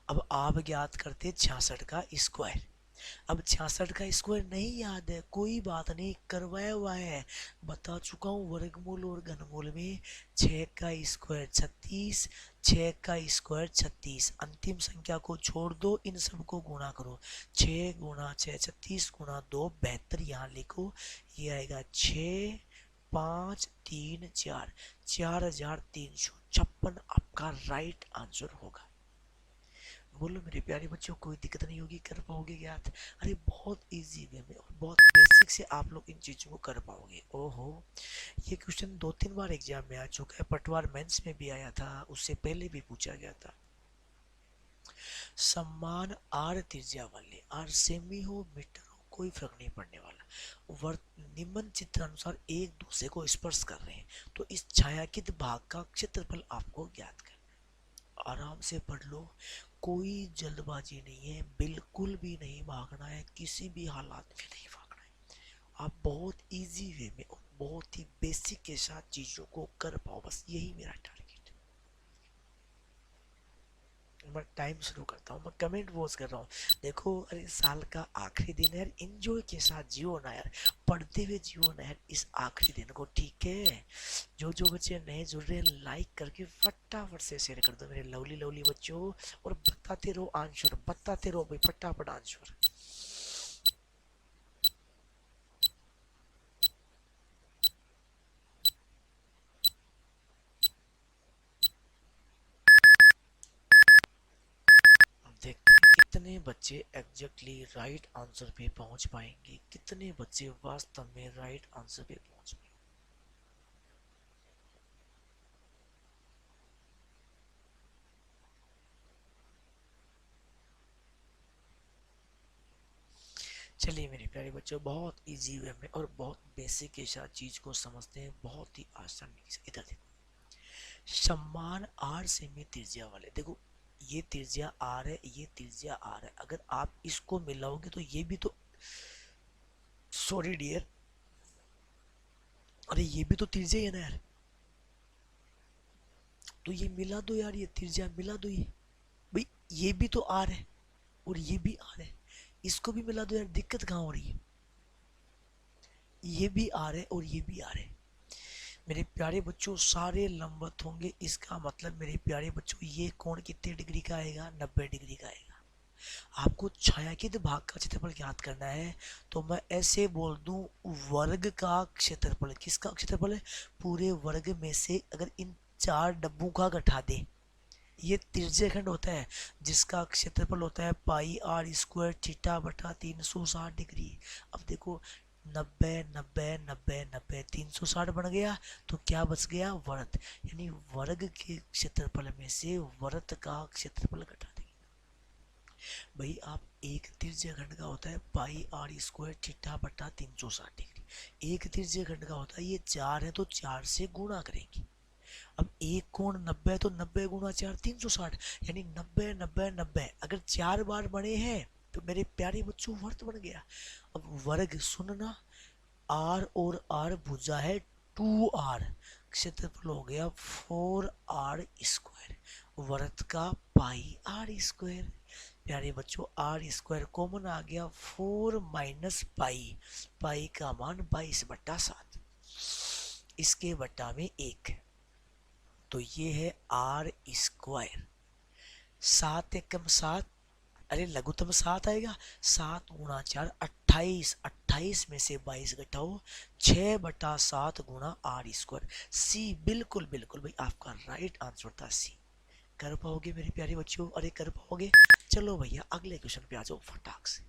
अब आप ज्ञात करते 66 का स्क्वायर। अब 66 का स्क्वायर नहीं याद है, कोई बात नहीं, करवाया हुआ है, बता चुका हूँ वर्गमूल और घनमूल में। 6 का स्क्वायर 36, 6 का स्क्वायर 36, अंतिम संख्या को छोड़ दो, इन सबको गुणा करो, 6 गुणा 6 36 गुणा 2 72, यहाँ लिखो, ये आएगा 6, 5, 3, 4, 4,356 आपका राइट आंसर होगा। बोलो मेरे प्यारे बच्चों, कोई दिक्कत नहीं होगी, कर पाओगे याद। अरे बहुत इजी वे में और बहुत बेसिक से आप लोग इन चीजों को कर पाओगे। ओहो, ये क्वेश्चन 2-3 बार एग्जाम में आ चुका है, पटवार मेंस में भी आया था, उससे पहले भी पूछा गया था। समान आर त्रिज्या वाले, आर सेमी हो मीटर हो कोई फर्क नहीं पड़ने वाला, वर्त निम्न चित्र अनुसार एक दूसरे को स्पर्श कर रहे हैं, तो इस छायांकित भाग का क्षेत्रफल आपको ज्ञात कर। आराम से पढ़ लो, कोई जल्दबाजी नहीं है, बिल्कुल भी नहीं भागना है, किसी भी हालात में नहीं भागना है। आप बहुत इजी वे में और बहुत ही बेसिक के साथ चीजों को कर पाओ, बस यही मेरा टारगेट। मैं टाइम शुरू करता हूँ, मैं कमेंट वॉच कर रहा हूँ। देखो, अरे साल का आखिरी दिन है यार, एंजॉय के साथ जियो ना यार, पढ़ते हुए जियो ना यार इस आखिरी दिन को, ठीक है। जो जो बच्चे नए जुड़ रहे हैं लाइक करके फटाफट से शेयर कर दो मेरे लवली लवली बच्चों, और बताते रहो आंसर, बताते रहो भाई फटाफट आंसर। देखते हैं कितने बच्चे एग्जैक्टली राइट आंसर पे पहुंच पाएंगे, कितने बच्चे वास्तव में राइट आंसर पे पहुंच पाएंगे। चलिए मेरे प्यारे बच्चों, बहुत इजी वे में और बहुत बेसिक के साथ चीज को समझते हैं, बहुत ही आसानी से। इधर देखो, समान आर सेमी त्रिज्या वाले, देखो ये त्रिज्या आर है, ये त्रिज्या आर है, अगर आप इसको मिलाओगे तो ये भी तो, सॉरी डियर, अरे ये भी तो त्रिज्या है ना यार, तो ये मिला दो यार, ये त्रिज्या मिला दो ये भाई, ये भी तो आर है और ये भी आर है, इसको भी मिला दो यार, दिक्कत कहाँ हो रही है, ये भी आर है और ये भी आर है। मेरे प्यारे बच्चों सारे लंबवत होंगे, इसका मतलब मेरे प्यारे बच्चों ये कोण कितने डिग्री का आएगा, 90 डिग्री का आएगा। आपको छायांकित भाग का क्षेत्रफल ज्ञात करना है, तो मैं ऐसे बोल दूं, वर्ग का क्षेत्रफल, किसका क्षेत्रफल है, पूरे वर्ग में से अगर इन 4 डब्बों का घटा दे, ये त्रिज्यखंड होता है जिसका क्षेत्रफल होता है पाई आर स्क्वायर थीटा बटा 360 डिग्री। अब देखो 90 90 90 90 360 बन गया, तो क्या बच गया, वर्ग, यानी वर्ग के क्षेत्रफल में से वर्ग का क्षेत्रफल घटा देंगे। भाई आप एक त्रिज्यखंड का होता है पाई आर स्क्वायर थीटा बटा 360 डिग्री, एक त्रिज्यखंड का होता है ये 4 है तो 4 से गुणा करेंगे। अब एक कोण 90 तो 90 गुणा 4 360, यानी 90 90 90 अगर 4 बार बने हैं तो मेरे प्यारे बच्चों वर्ग बन गया। अब वर्ग सुनना, आर और आर भुजा है 2r, क्षेत्रफल हो गया 4r स्क्वायर, वर्ग का पाई आर स्क्वायर। प्यारे बच्चों आर स्क्वायर कॉमन आ गया, 4 माइनस पाई, पाई का मान 22/7, इसके बट्टा में 1, तो ये है आर स्क्वायर। 7 एकम 7, अरे लघुत्तम 7 आएगा, 7 गुणा 4 28, 28 में से 22 घटाओ, 6/7 गुणा आर स्क्वायर। सी, बिल्कुल बिल्कुल भाई आपका राइट आंसर था सी। कर पाओगे मेरे प्यारे बच्चों, अरे कर पाओगे। चलो भैया अगले क्वेश्चन पे आ जाओ फटाक से।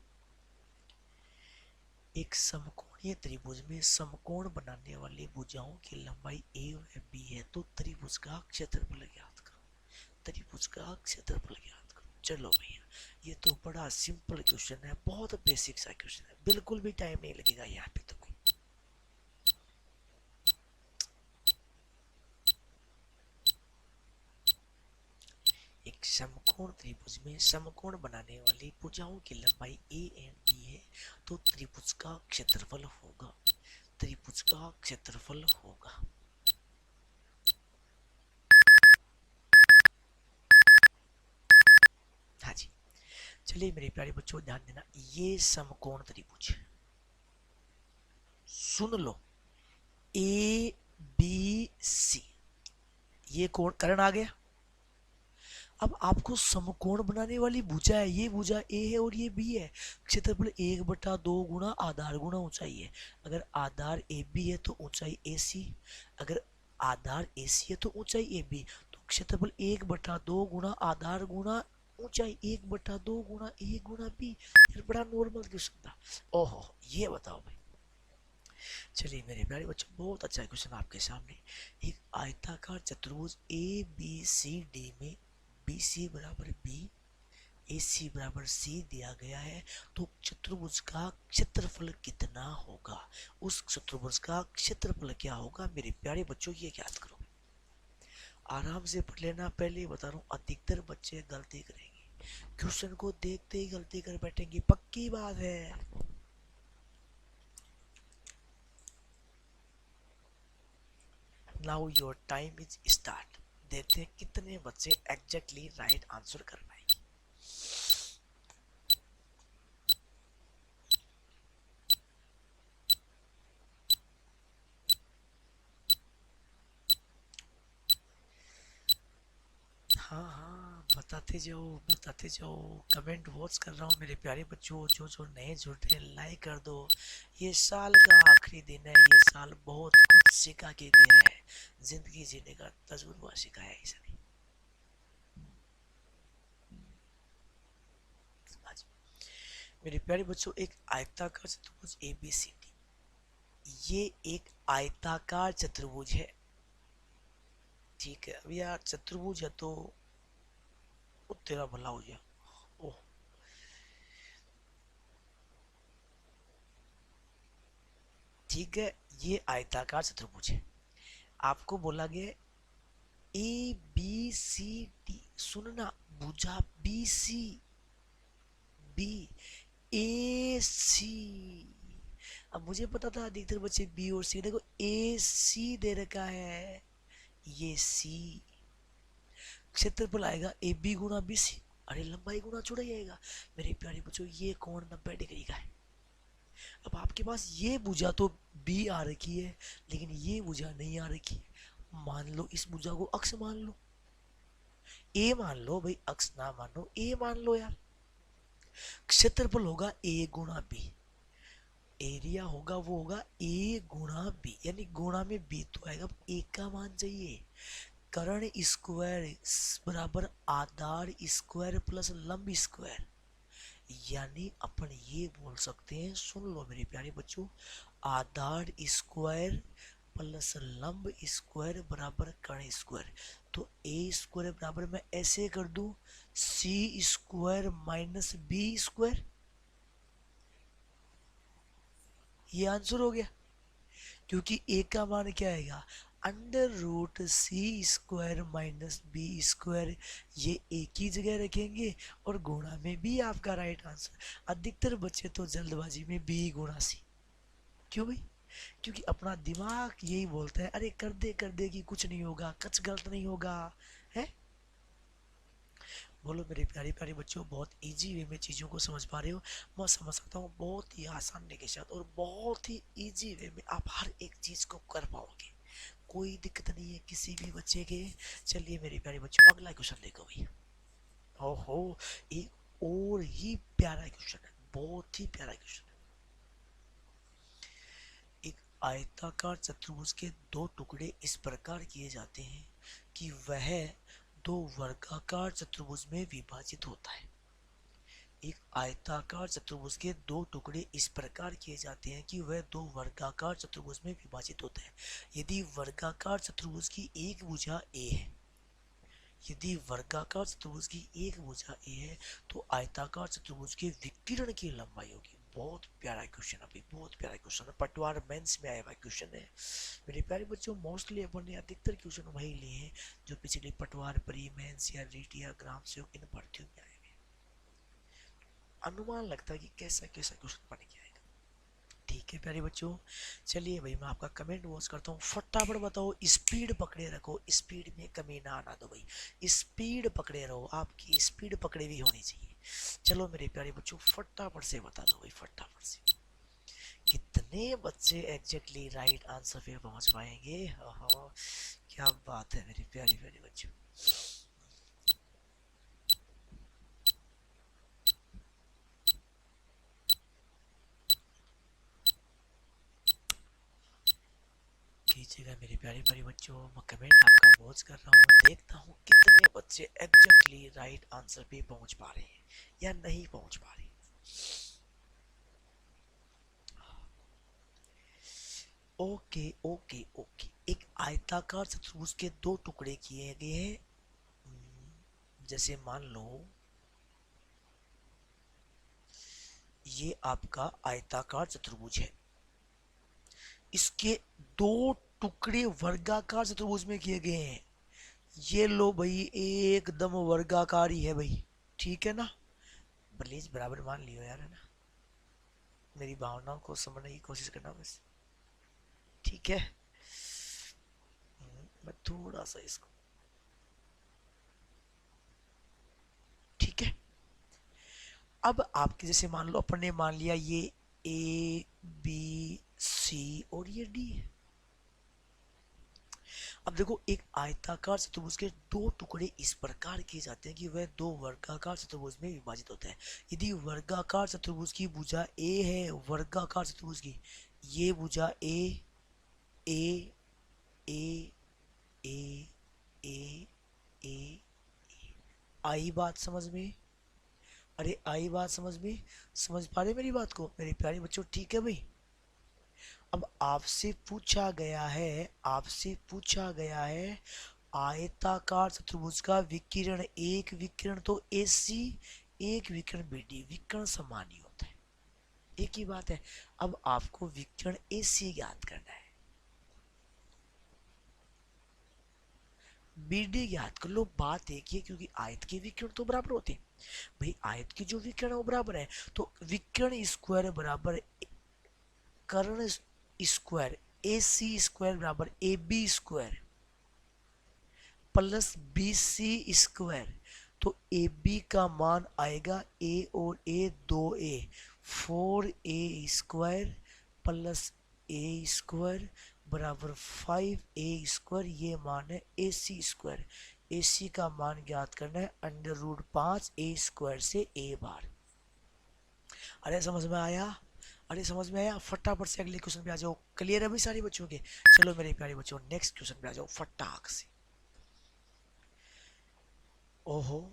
एक समकोणीय त्रिभुज में समकोण बनाने वाली भुजाओं की लंबाई ए व बी है, तो त्रिभुज का क्षेत्रफल ज्ञात करो, त्रिभुज का क्षेत्रफल ज्ञात करो। चलो भैया ये तो बड़ा सिंपल क्वेश्चन है, बहुत बेसिक सा क्वेश्चन है, बिल्कुल भी टाइम नहीं लगेगा यहाँ पे तो। एक समकोण त्रिभुज में समकोण बनाने वाली भुजाओं की लंबाई ए एंड बी है, तो त्रिभुज का क्षेत्रफल होगा, त्रिभुज का क्षेत्रफल होगा। हाँ जी, चलिए मेरे प्यारे बच्चों ध्यान देना, ये समकोण त्रिभुज, सुन लो, ए बी सी, ये कोण कर्ण आ गया। अब आपको समकोण बनाने वाली भुजा है, ये भुजा ए है और ये बी है, क्षेत्रफल 1/2 गुणा आधार गुणा ऊंचाई है। अगर आधार ए बी है तो ऊंचाई ए सी, अगर आधार ए सी है तो ऊंचाई ए बी, तो क्षेत्रफल 1/2 गुणा आधार गुणा ऊंचाई 1/2 गुणा ए गुणा बी। यार बड़ा नॉर्मल क्वेश्चन था। ओहो, ये बताओ भाई। चलिए मेरे प्यारे बच्चों बहुत अच्छा क्वेश्चन आपके सामने। एक आयताकार चतुर्भुज ए बी सी डी में बी सी बराबर बी, ए सी बराबर सी दिया गया है, तो चतुर्भुज का क्षेत्रफल कितना होगा, उस चतुर्भुज का क्षेत्रफल क्या होगा मेरे प्यारे बच्चों, ये याद करो। आराम से पढ़ लेना, पहले ही बता रहा हूँ अधिकतर बच्चे गलती करेंगे, क्वेश्चन को देखते ही गलती कर बैठेंगे, पक्की बात है। Now your time is start, देखते हैं कितने बच्चे एग्जैक्टली राइट आंसर कर पाएंगे। हाँ हाँ बताते जाओ, कमेंट वॉच कर रहा हूँ मेरे प्यारे बच्चों, जो जो नए जुड़ रहे हैं लाइक कर दो। ये साल का आखिरी दिन है, ये साल बहुत कुछ सिखा के गया है, जिंदगी जीने का तजुर्बा सिखाया है इसने। आज मेरे प्यारे बच्चों एक आयताकार चतुर्भुज ए बी सी डी, ये एक आयताकार चतुर्भुज है, ठीक है। अब यार चतुर्भुज है तो तेरा भला हो जाए। ओह, ठीक है, ये आयताकार चतुर्भुज है, आपको बोला गया ए बी सी डी, सुनना, भुजा बी सी, बी ए सी। अब मुझे पता था अधिकतर बच्चे बी और सी, देखो ए सी दे रखा है, ये सी, क्षेत्रफल आएगा A B Guna B C. अरे लंबाई गुना चौड़ाई आएगा। मेरे प्यारे बच्चों ये कोण 90 डिग्री का है। अब आपके पास ये भुजा तो बी आ रखी है, लेकिन ये भुजा नहीं आ रखी है। मान लो इस भुजा को अक्ष मान लो, ए मान लो भाई, अक्ष ना मानो ए मान लो यार। क्षेत्रफल होगा ए गुना बी, एरिया होगा वो होगा ए गुना बी, यानी गुणा में बी तो आएगा, ए का मान चाहिए। कर्ण स्क्वायर बराबर आधार स्क्वायर प्लस लंब स्क्वायर, यानी अपन ये बोल सकते हैं, सुन लो मेरे प्यारे बच्चों, आधार स्क्वायर प्लस लंब स्क्वायर बराबर कर्ण स्क्वायर। तो ए स्क्वायर बराबर मैं ऐसे कर दूं, सी स्क्वायर माइनस बी स्क्वायर, ये आंसर हो गया। क्योंकि ए का मान क्या आएगा, अंडर रूट सी स्क्वायर माइनस बी स्क्वायर, ये एक ही जगह रखेंगे और गुणा में बी आपका राइट आंसर। अधिकतर बच्चे तो जल्दबाजी में बी गुणा सी, क्यों भाई? क्योंकि अपना दिमाग यही बोलता है अरे कर दे कि कुछ नहीं होगा, कुछ गलत नहीं होगा, है। बोलो मेरे प्यारे प्यारे बच्चों, बहुत इजी वे में चीज़ों को समझ पा रहे हो? मैं समझ सकता हूँ बहुत ही आसानी के साथ और बहुत ही इजी वे में आप हर एक चीज़ को कर पाओगे, कोई दिक्कत नहीं है किसी भी बच्चे के। चलिए मेरे प्यारे बच्चों अगला क्वेश्चन देखो भाई। ओहो, एक और ही प्यारा क्वेश्चन है, बहुत ही प्यारा क्वेश्चन है। एक आयताकार चतुर्भुज के दो टुकड़े इस प्रकार किए जाते हैं कि वह दो वर्गाकार चतुर्भुज में विभाजित होता है। एक आयताकार चतुर्भुज के दो टुकड़े इस प्रकार किए जाते हैं कि वह दो वर्गाकार चतुर्भुज में विभाजित होता है। यदि वर्गाकार चतुर्भुज की एक भुजा ए है, यदि वर्गाकार चतुर्भुज की एक भुजा ए है तो आयताकार चतुर्भुज के विकिरण की लंबाई होगी। बहुत प्यारा क्वेश्चन है भाई, बहुत प्यारा क्वेश्चन है, पटवार मेंस में आया हुआ क्वेश्चन है। मेरे प्यारे बच्चों मोस्टली अपन ने अधिकतर क्वेश्चन वही लिए हैं जो पिछले पटवार प्री मेंस या रीट या ग्राम से इन भर्तियों में आए हुए। अनुमान लगता है कि कैसा कैसा क्वेश्चन बन गया है। ठीक है प्यारे बच्चों, चलिए भाई मैं आपका कमेंट वॉच करता हूँ, फटाफट बताओ, स्पीड पकड़े रखो, स्पीड में कमी ना आना दो भाई, स्पीड पकड़े रहो, आपकी स्पीड पकड़े भी होनी चाहिए। चलो मेरे प्यारे बच्चों फटाफट से बता दो भाई, फटाफट से कितने बच्चे एग्जैक्टली राइट आंसर पे पहुंच पाएंगे। ओहो क्या बात है मेरे प्यारे प्यारे बच्चों। कीजिएगा मेरे प्यारे प्यारे बच्चों, मैं कमेंट आपका वॉच कर रहा हूँ, देखता हूँ कितने बच्चे एग्जैक्टली राइट आंसर पे पहुंच पा रहे हैं या नहीं पहुंच पा रहे। ओके ओके ओके, एक आयताकार चतुर्भुज के दो टुकड़े किए गए हैं। जैसे मान लो ये आपका आयताकार चतुर्भुज है, इसके दो टुकड़े वर्गाकार चतुर्भुज में किए गए हैं। ये लो भाई एकदम वर्गाकार ही है भाई, ठीक है ना, प्लीज बराबर मान लियो यार, है ना, मेरी भावनाओं को समझने की कोशिश करना बस, ठीक है। मैं थोड़ा सा इसको, ठीक है। अब आपके जैसे मान लो अपन ने मान लिया ये ए बी सी और ये डी है। अब देखो एक आयताकार चतुर्भुज के दो टुकड़े इस प्रकार किए जाते हैं कि वह दो वर्गाकार चतुर्भुज में विभाजित होता है। यदि वर्गाकार चतुर्भुज की भुजा ए है, वर्गाकार चतुर्भुज की ये भुजा ए ए ए ए ए ए, आई बात समझ में? अरे आई बात समझ में? समझ पा रहे मेरी बात को मेरे प्यारे बच्चों? ठीक है भाई। अब आपसे पूछा गया है, आपसे पूछा गया है आयताकार चतुर्भुज का विकिरण, एक विकिरण तो AC, एक विकिरण BD, विकिरण समान ही होता है, एक ही बात है। अब आपको विकिरण AC ज्ञात करना है, BD ज्ञात कर लो, बात एक ही है, क्योंकि आयत के विकिरण तो बराबर होते हैं भाई, आयत की जो विकिरण है वो बराबर है, तो विकिरण स्क्वायर बराबर कर्ण स्क्वायर, AC स्क्वायर बराबर AB square, plus B C square, तो ए बी का मान आएगा ए और ए 2a, 4a² प्लस ए स्क्वायर बराबर 5a², ये मान है ए सी स्क्वायर। ए सी का मान ज्ञात करना है √5a² से a बार। अरे समझ में आया? अरे समझ में आया? फटाफट से अगले क्वेश्चन पे आ जाओ। क्लियर है भाई सारे बच्चों के? चलो मेरे प्यारे बच्चों नेक्स्ट क्वेश्चन पे आ जाओ फटाक से। ओहो,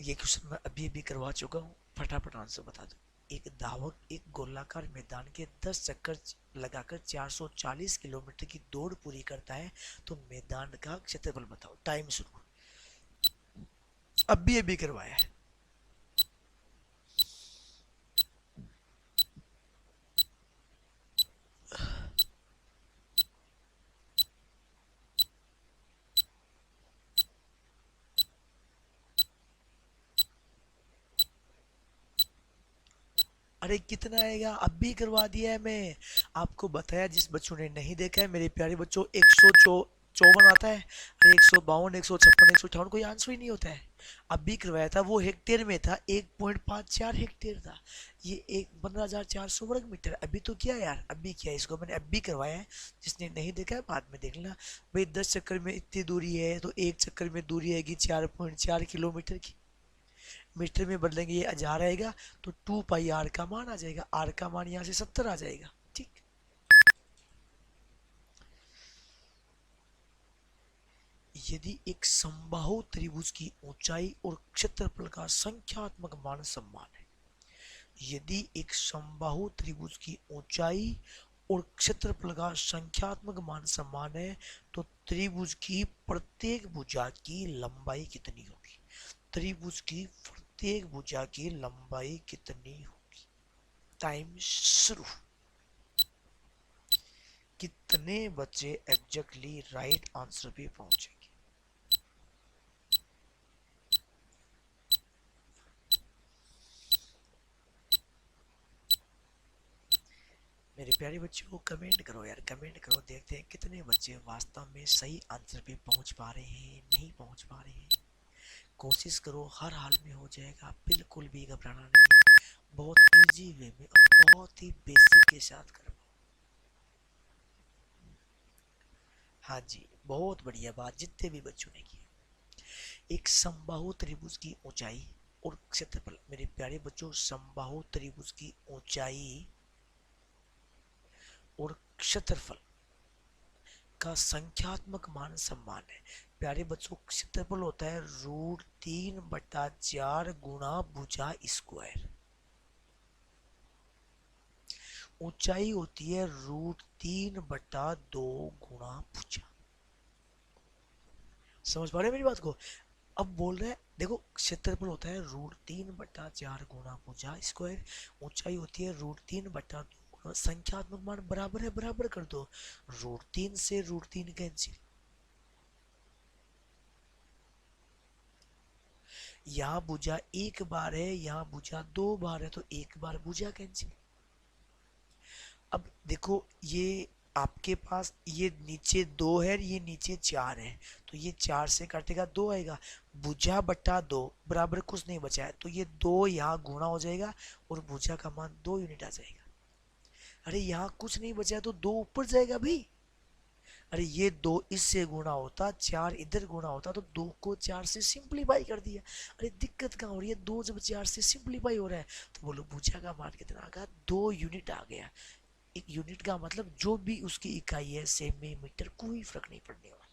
ये क्वेश्चन मैं अभी अभी करवा चुका हूँ, फटाफट आंसर बता दो। एक धावक एक गोलाकार मैदान के 10 चक्कर लगाकर 440 किलोमीटर की दौड़ पूरी करता है, तो मैदान का क्षेत्रफल बताओ। टाइम शुरू। अभी अभी करवाया है। अरे कितना आएगा? अभी करवा दिया है मैं आपको बताया। जिस बच्चों ने नहीं देखा है मेरे प्यारे बच्चों, 154 आता है। अरे 152, 156, 158 कोई आंसर ही नहीं होता है। अभी करवाया था, वो हेक्टेयर में था, 1.54 हेक्टेयर था। ये 15,400 वर्ग मीटर। अभी तो किया यार, अभी किया, इसको मैंने अभी करवाया है। जिसने नहीं देखा है बाद में देख लेना भाई। 10 चक्कर में इतनी दूरी है, तो एक चक्कर में दूरी आएगी 4.4 किलोमीटर की। मीटर में बदलेंगे, ये 1000 आएगा, तो 2πr का मान आ जाएगा। r का मान यहाँ से 70 आ जाएगा। ठीक। यदि एक समबाहु त्रिभुज की ऊंचाई और क्षेत्रफल का संख्यात्मक मान समान है, यदि एक समबाहु त्रिभुज की ऊंचाई और क्षेत्रफल का संख्यात्मक मान समान है, तो त्रिभुज की प्रत्येक भुजा की लंबाई कितनी होगी? त्रिभुज की प्रत्येक भुजा की लंबाई कितनी होगी? टाइम शुरू। कितने बच्चे एग्जैक्टली राइट आंसर पे पहुंचेंगे? मेरे प्यारे बच्चों कमेंट करो यार, कमेंट करो। देखते हैं कितने बच्चे वास्तव में सही आंसर पे पहुंच पा रहे हैं, नहीं पहुंच पा रहे हैं। कोशिश करो, हर हाल में हो जाएगा, बिल्कुल भी घबराना नहीं। बहुत इजी वे में, बहुत ही बेसिक के साथ कर। हाँ जी, बहुत बढ़िया बात जितने भी बच्चों ने की। एक समबाहु त्रिभुज की ऊंचाई और क्षेत्रफल, मेरे प्यारे बच्चों समबाहु त्रिभुज की ऊंचाई और क्षेत्रफल का संख्यात्मक मान समान है। प्यारे बच्चों क्षेत्रफल होता है √3/4 गुणा भुजा स्क्वायर। ऊंचाई होती है √3/2 गुणा भुजा। समझ पा रहे हैं मेरी बात को? अब बोल रहे हैं देखो, क्षेत्रफल होता है √3/4 गुणा भुजा स्क्वायर, ऊंचाई होती है √3/2, संख्यात्मक मान बराबर है, बराबर कर दो। √3 से √3 कैंसिल। यहाँ भुजा एक बार है, यहाँ भुजा 2 बार है, तो एक बार भुजा कैंसिल। अब देखो, ये आपके पास ये नीचे 2 है, ये नीचे 4 है, तो ये 4 से काटेगा 2 आएगा। भुजा बटा 2 बराबर कुछ नहीं बचा है, तो ये 2 यहाँ गुणा हो जाएगा और भुजा का मान 2 यूनिट आ जाएगा। अरे यहाँ कुछ नहीं बचा है, तो 2 ऊपर जाएगा भाई। अरे ये 2 इससे गुणा होता, 4 इधर गुणा होता, तो 2 को 4 से सिंप्लीफाई कर दिया। अरे दिक्कत कहाँ हो रही है? 2 जब 4 से सिंप्लीफाई हो रहा है, तो बोलो भुजा का मान कितना आ गया? 2 यूनिट आ गया। एक यूनिट का मतलब जो भी उसकी इकाई है, सेमी, मीटर, कोई फर्क नहीं पड़ने वाला।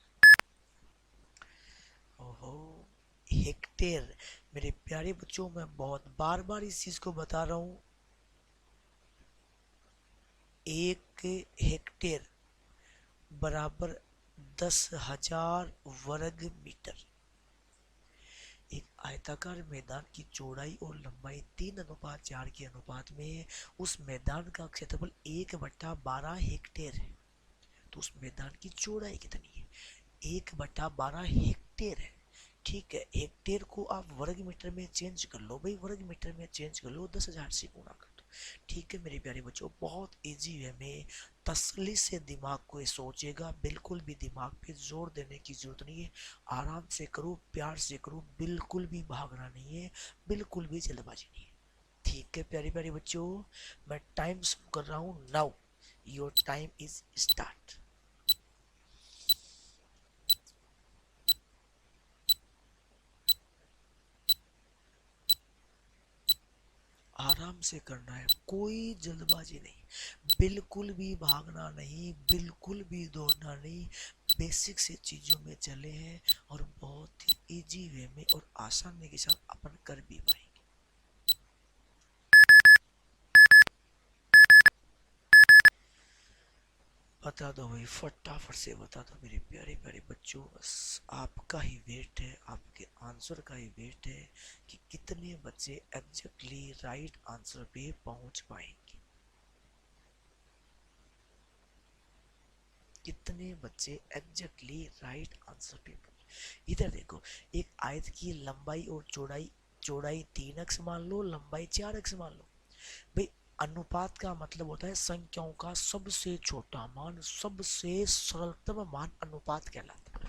ओहो, हेक्टेयर। मेरे प्यारे बच्चों, मैं बहुत बार बार इस चीज को बता रहा हूं। 1 हेक्टेयर बराबर 10,000 वर्ग मीटर। एक आयताकार मैदान की चौड़ाई और लंबाई 3:4 के अनुपात में है। उस मैदान का क्षेत्रफल 1/12 हेक्टेयर है, तो उस मैदान की चौड़ाई कितनी है? 1/12 हेक्टेयर है। ठीक है, हेक्टेयर को आप वर्ग मीटर में चेंज कर लो भाई, वर्ग मीटर में चेंज कर लो, 10,000 से गुणा कर दो। ठीक है मेरे प्यारे बच्चों, बहुत इजी वे में तसल्ली से दिमाग को ये सोचेगा, बिल्कुल भी दिमाग पे जोर देने की जरूरत नहीं है। आराम से करो, प्यार से करो, बिल्कुल भी भागना नहीं है, बिल्कुल भी जल्दबाजी नहीं है। ठीक है प्यारे प्यारे बच्चों, मैं टाइम शुरू कर रहा हूँ now. Your time is start. आराम से करना है, कोई जल्दबाजी नहीं, बिल्कुल भी भागना नहीं, बिल्कुल भी दौड़ना नहीं। बेसिक से चीजों में चले हैं और बहुत ही इजी वे में और आसानी के साथ अपन कर भी पाएंगे। बता दो भाई, फटाफट से बता दो मेरे प्यारे प्यारे बच्चों, बस आपका ही वेट है, आपके आंसर का ही वेट है कि कितने बच्चे एग्जैक्टली राइट आंसर पे पहुंच पाएंगे। कितने बच्चे एग्जैक्टली राइट आंसर पे पहुंच। इधर देखो, एक आयत की लंबाई और चौड़ाई, चौड़ाई 3x मान लो, लंबाई 4x मान लो। भाई अनुपात का मतलब होता है संख्याओं का सबसे छोटा मान, सबसे सरलतम मान अनुपात कहलाता है।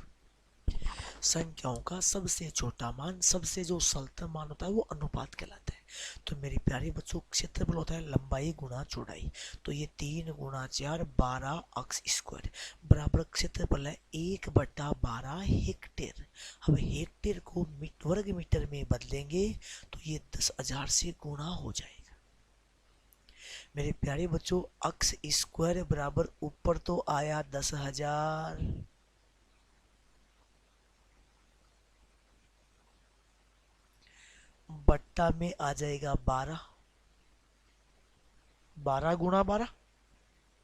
संख्याओं का सबसे छोटा मान, सबसे जो सरलतम मान होता है वो अनुपात कहलाता है। तो मेरे प्यारे बच्चों, क्षेत्रफल होता है लंबाई गुना चौड़ाई। तो ये 3 गुना 4 12 अक्स स्क्वायर बराबर क्षेत्रफल है 1/12 हेक्टेयर। अब हेक्टेयर को वर्ग मीटर में बदलेंगे तो ये 10,000 से गुना हो जाएगा। मेरे प्यारे बच्चों, अक्स स्क्वायर बराबर ऊपर तो आया 10,000, बट्टा में आ जाएगा 12, 12 गुना 12,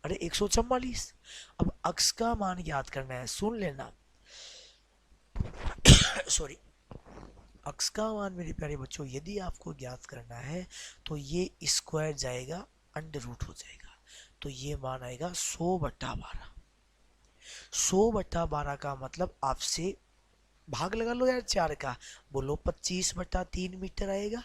अरे 144। अब अक्स का मान याद करना है, सुन लेना। सॉरी, अक्स का मान मेरे प्यारे बच्चों यदि आपको ज्ञात करना है तो ये स्क्वायर जाएगा, अंडर रूट हो जाएगा, तो ये मान आएगा 100/12। 100/12 का मतलब आपसे भाग लगा लो यार 4 का, बोलो 25/3 मीटर आएगा।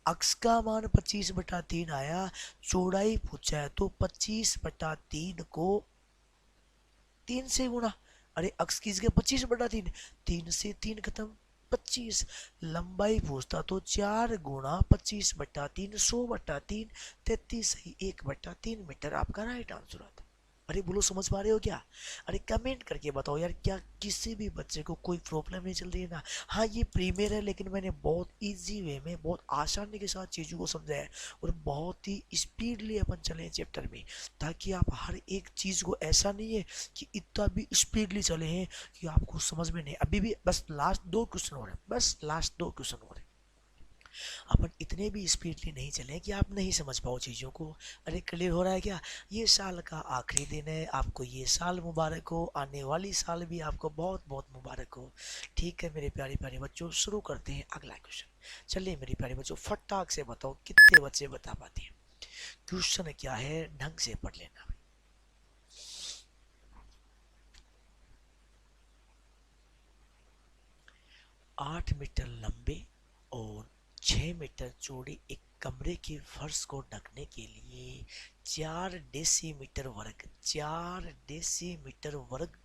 अक्स का मान 25/3 आया, चौड़ाई पूछा है तो 25/3 को 3 से गुना। अरे अक्स की जगह 25/3, 3 से 3 खत्म, 25। लंबाई पूछता तो 4 गुना 25/3, 100/3, 33 सही 1/3 मीटर आपका राइट आंसर आता। अरे बोलो, समझ पा रहे हो क्या? अरे कमेंट करके बताओ यार, क्या किसी भी बच्चे को कोई प्रॉब्लम नहीं चल रही है ना? हाँ ये प्रीमियर है, लेकिन मैंने बहुत इजी वे में, बहुत आसानी के साथ चीज़ों को समझाया है और बहुत ही स्पीडली अपन चले चैप्टर में, ताकि आप हर एक चीज़ को, ऐसा नहीं है कि इतना भी स्पीडली चले हैं कि आपको समझ में नहीं। अभी भी बस लास्ट 2 क्वेश्चन हो रहे हैं, बस लास्ट 2 क्वेश्चन हो रहे हैं, अपन इतने भी स्पीडली नहीं चले कि आप नहीं समझ पाओ चीज़ों को। अरे क्लियर हो रहा है क्या? ये साल का आखिरी दिन है, आपको ये साल मुबारक हो, आने वाली साल भी आपको बहुत बहुत मुबारक हो। ठीक है मेरे प्यारे प्यारे बच्चों, शुरू करते हैं अगला क्वेश्चन। चलिए मेरे प्यारे बच्चों, फटाक से बताओ कितने बच्चे बता पाते हैं। क्वेश्चन क्या है, ढंग से पढ़ लेना। 8 मीटर लंबे और 6 मीटर चौड़ी एक कमरे के फर्श को ढकने के लिए 4 डेसीमीटर वर्ग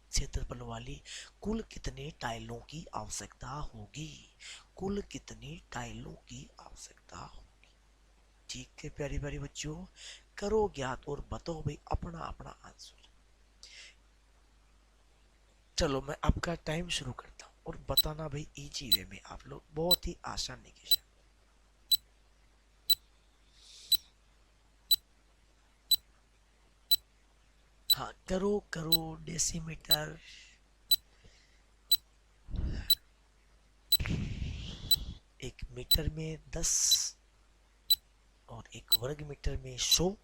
क्षेत्रफल वाली कुल कितनी टाइलों की आवश्यकता होगी? कुल कितनी टाइलों की आवश्यकता होगी? ठीक है प्यारी प्यारी बच्चों, करो ज्ञात और बताओ भाई अपना अपना आंसर। चलो मैं आपका टाइम शुरू करता हूँ और बताना भाई इजी वे में, आप लोग बहुत ही आसानी के साथ। हाँ करो करो, डेसीमीटर, एक मीटर में 10 और एक वर्ग मीटर में 100।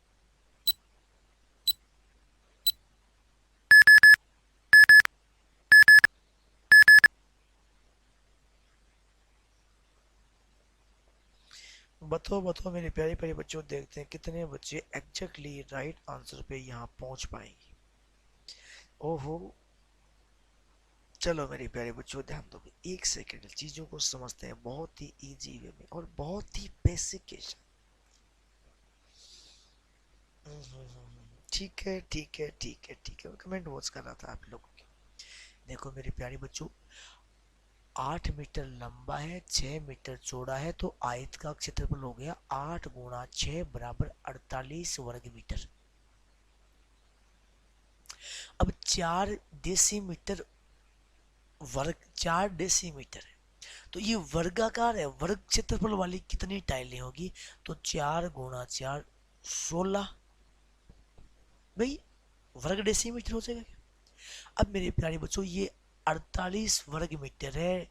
बताओ बताओ मेरे प्यारे प्यारे बच्चों, देखते हैं कितने बच्चे एग्जैक्टली राइट आंसर पे यहाँ पहुंच पाएंगे। ओहो, चलो मेरे प्यारे बच्चों ध्यान दो, एक सेकेंड चीजों को समझते हैं बहुत ही इजी वे में और बहुत ही बेसिक के साथ। ठीक है ठीक है ठीक है ठीक है, मैं कमेंट वॉच कर रहा था आप लोगों की। देखो मेरे प्यारे बच्चों, 8 मीटर लंबा है, 6 मीटर चौड़ा है, तो आयत का क्षेत्रफल हो गया 8 × 6 बराबर 48 वर्ग मीटर। अब 4 डेसीमीटर वर्ग, 4 डेसीमीटर है, तो ये वर्गाकार है, वर्ग क्षेत्रफल वाली कितनी टाइलें होगी? तो 4 × 4 16 भाई, वर्ग डेसीमीटर हो जाएगा क्या? अब मेरे प्यारे बच्चों, ये 48 वर्ग मीटर है,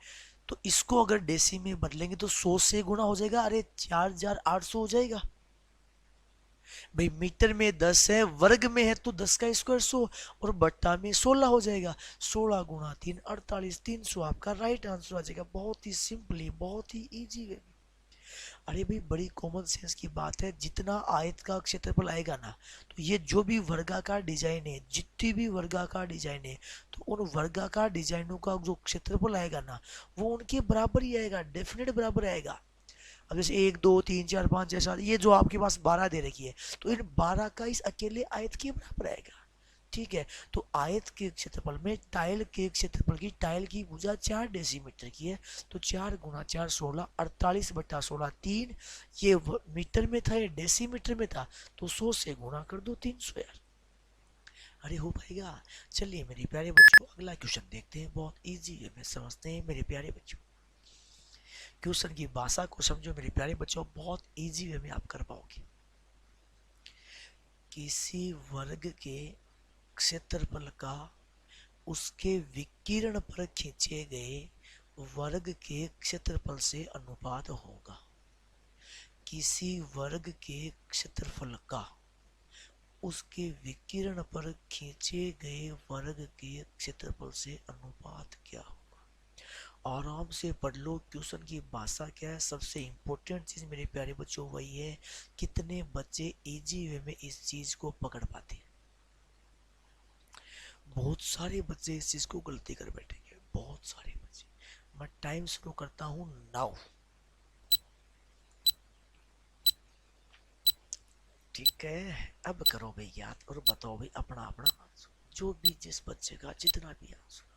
तो इसको अगर डेसी में बदलेंगे तो 100 से गुणा हो जाएगा। अरे 4800 हो जाएगा भाई। मीटर में 10 है, वर्ग में है तो 10 का स्क्वायर 100, और बट्टा में 16 हो जाएगा। 16 × 3 48, 300 आपका राइट आंसर आ जाएगा। बहुत ही सिंपली, बहुत ही इजी वे। अरे भाई, बड़ी कॉमन सेंस की बात है। जितना आयत का क्षेत्रफल आएगा ना, तो ये जो भी वर्गाकार डिजाइन है, जितनी भी वर्गाकार डिजाइन है, तो उन वर्गाकार डिजाइनों का जो क्षेत्रफल आएगा ना, वो उनके बराबर ही आएगा, डेफिनेट बराबर आएगा। अब जैसे 1 2 3 4 5 6 7, ये जो आपके पास 12 दे रखी है, तो इन 12 का इस अकेले आयत के बराबर आएगा। ठीक है, तो आयत के क्षेत्रफल में टाइल के क्षेत्रफल की, टाइल की भुजा 4 डेसीमीटर की है, तो 4 × 4 16, 48/16 3। ये मीटर में था, ये डेसीमीटर में था, तो 100 से गुणा कर दो 300 यार। अरे हो पाएगा। चलिए मेरे प्यारे बच्चों, अगला क्वेश्चन देखते हैं। बहुत इजी है, मैं समझते हैं मेरे प्यारे बच्चों। क्वेश्चन की भाषा को समझो मेरे प्यारे बच्चों, बहुत इजी वे में आप कर पाओगे। किसी वर्ग के क्षेत्रफल का उसके विकिरण पर खींचे गए वर्ग के क्षेत्रफल से अनुपात होगा। किसी वर्ग के क्षेत्रफल का उसके विकिरण पर खींचे गए वर्ग के क्षेत्रफल से अनुपात क्या होगा? आराम से पढ़ लो। क्वेश्चन की भाषा क्या है, सबसे इंपॉर्टेंट चीज मेरे प्यारे बच्चों वही है, कितने बच्चे इजी वे में इस चीज को पकड़ पाते हैं। बहुत सारे बच्चे इस चीज को गलती कर बैठेंगे, बहुत सारे बच्चे। मैं टाइम शुरू करता हूं नाउ। ठीक है, अब करो भाई याद और बताओ भाई अपना अपना आंसर, जो भी जिस बच्चे का जितना भी आंसर।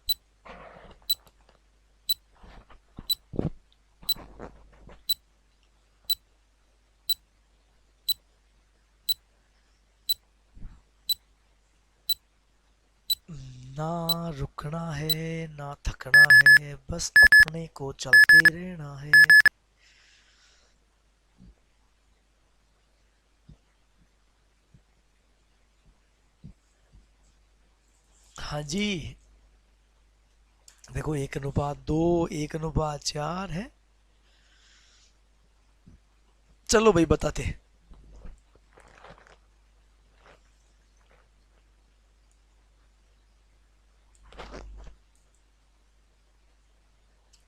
ना रुकना है ना थकना है, बस अपने को चलते रहना है। हाँ जी, देखो 1:2, 1:4 है। चलो भाई बताते हैं।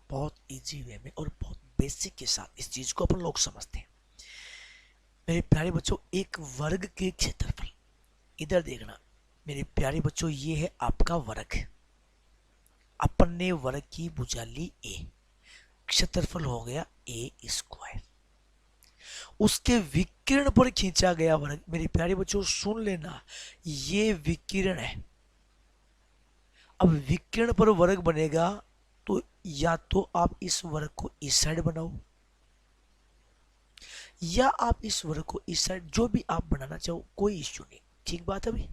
बहुत इजी वे में और बहुत बेसिक के साथ इस चीज को अपन लोग समझते हैं। मेरे प्यारे बच्चों, एक वर्ग के क्षेत्रफल, इधर देखना मेरे प्यारे बच्चों, ये है आपका वर्ग। अपन ने वर्ग की भुजा ली ए, क्षेत्रफल हो गया ए स्क्वायर। उसके विकिरण पर खींचा गया वर्ग, मेरे प्यारे बच्चों सुन लेना, ये विकिरण है। अब विकिरण पर वर्ग बनेगा, तो या तो आप इस वर्ग को इस साइड बनाओ, या आप इस वर्ग को इस साइड, जो भी आप बनाना चाहो, कोई इश्यू नहीं। ठीक बात है भाई।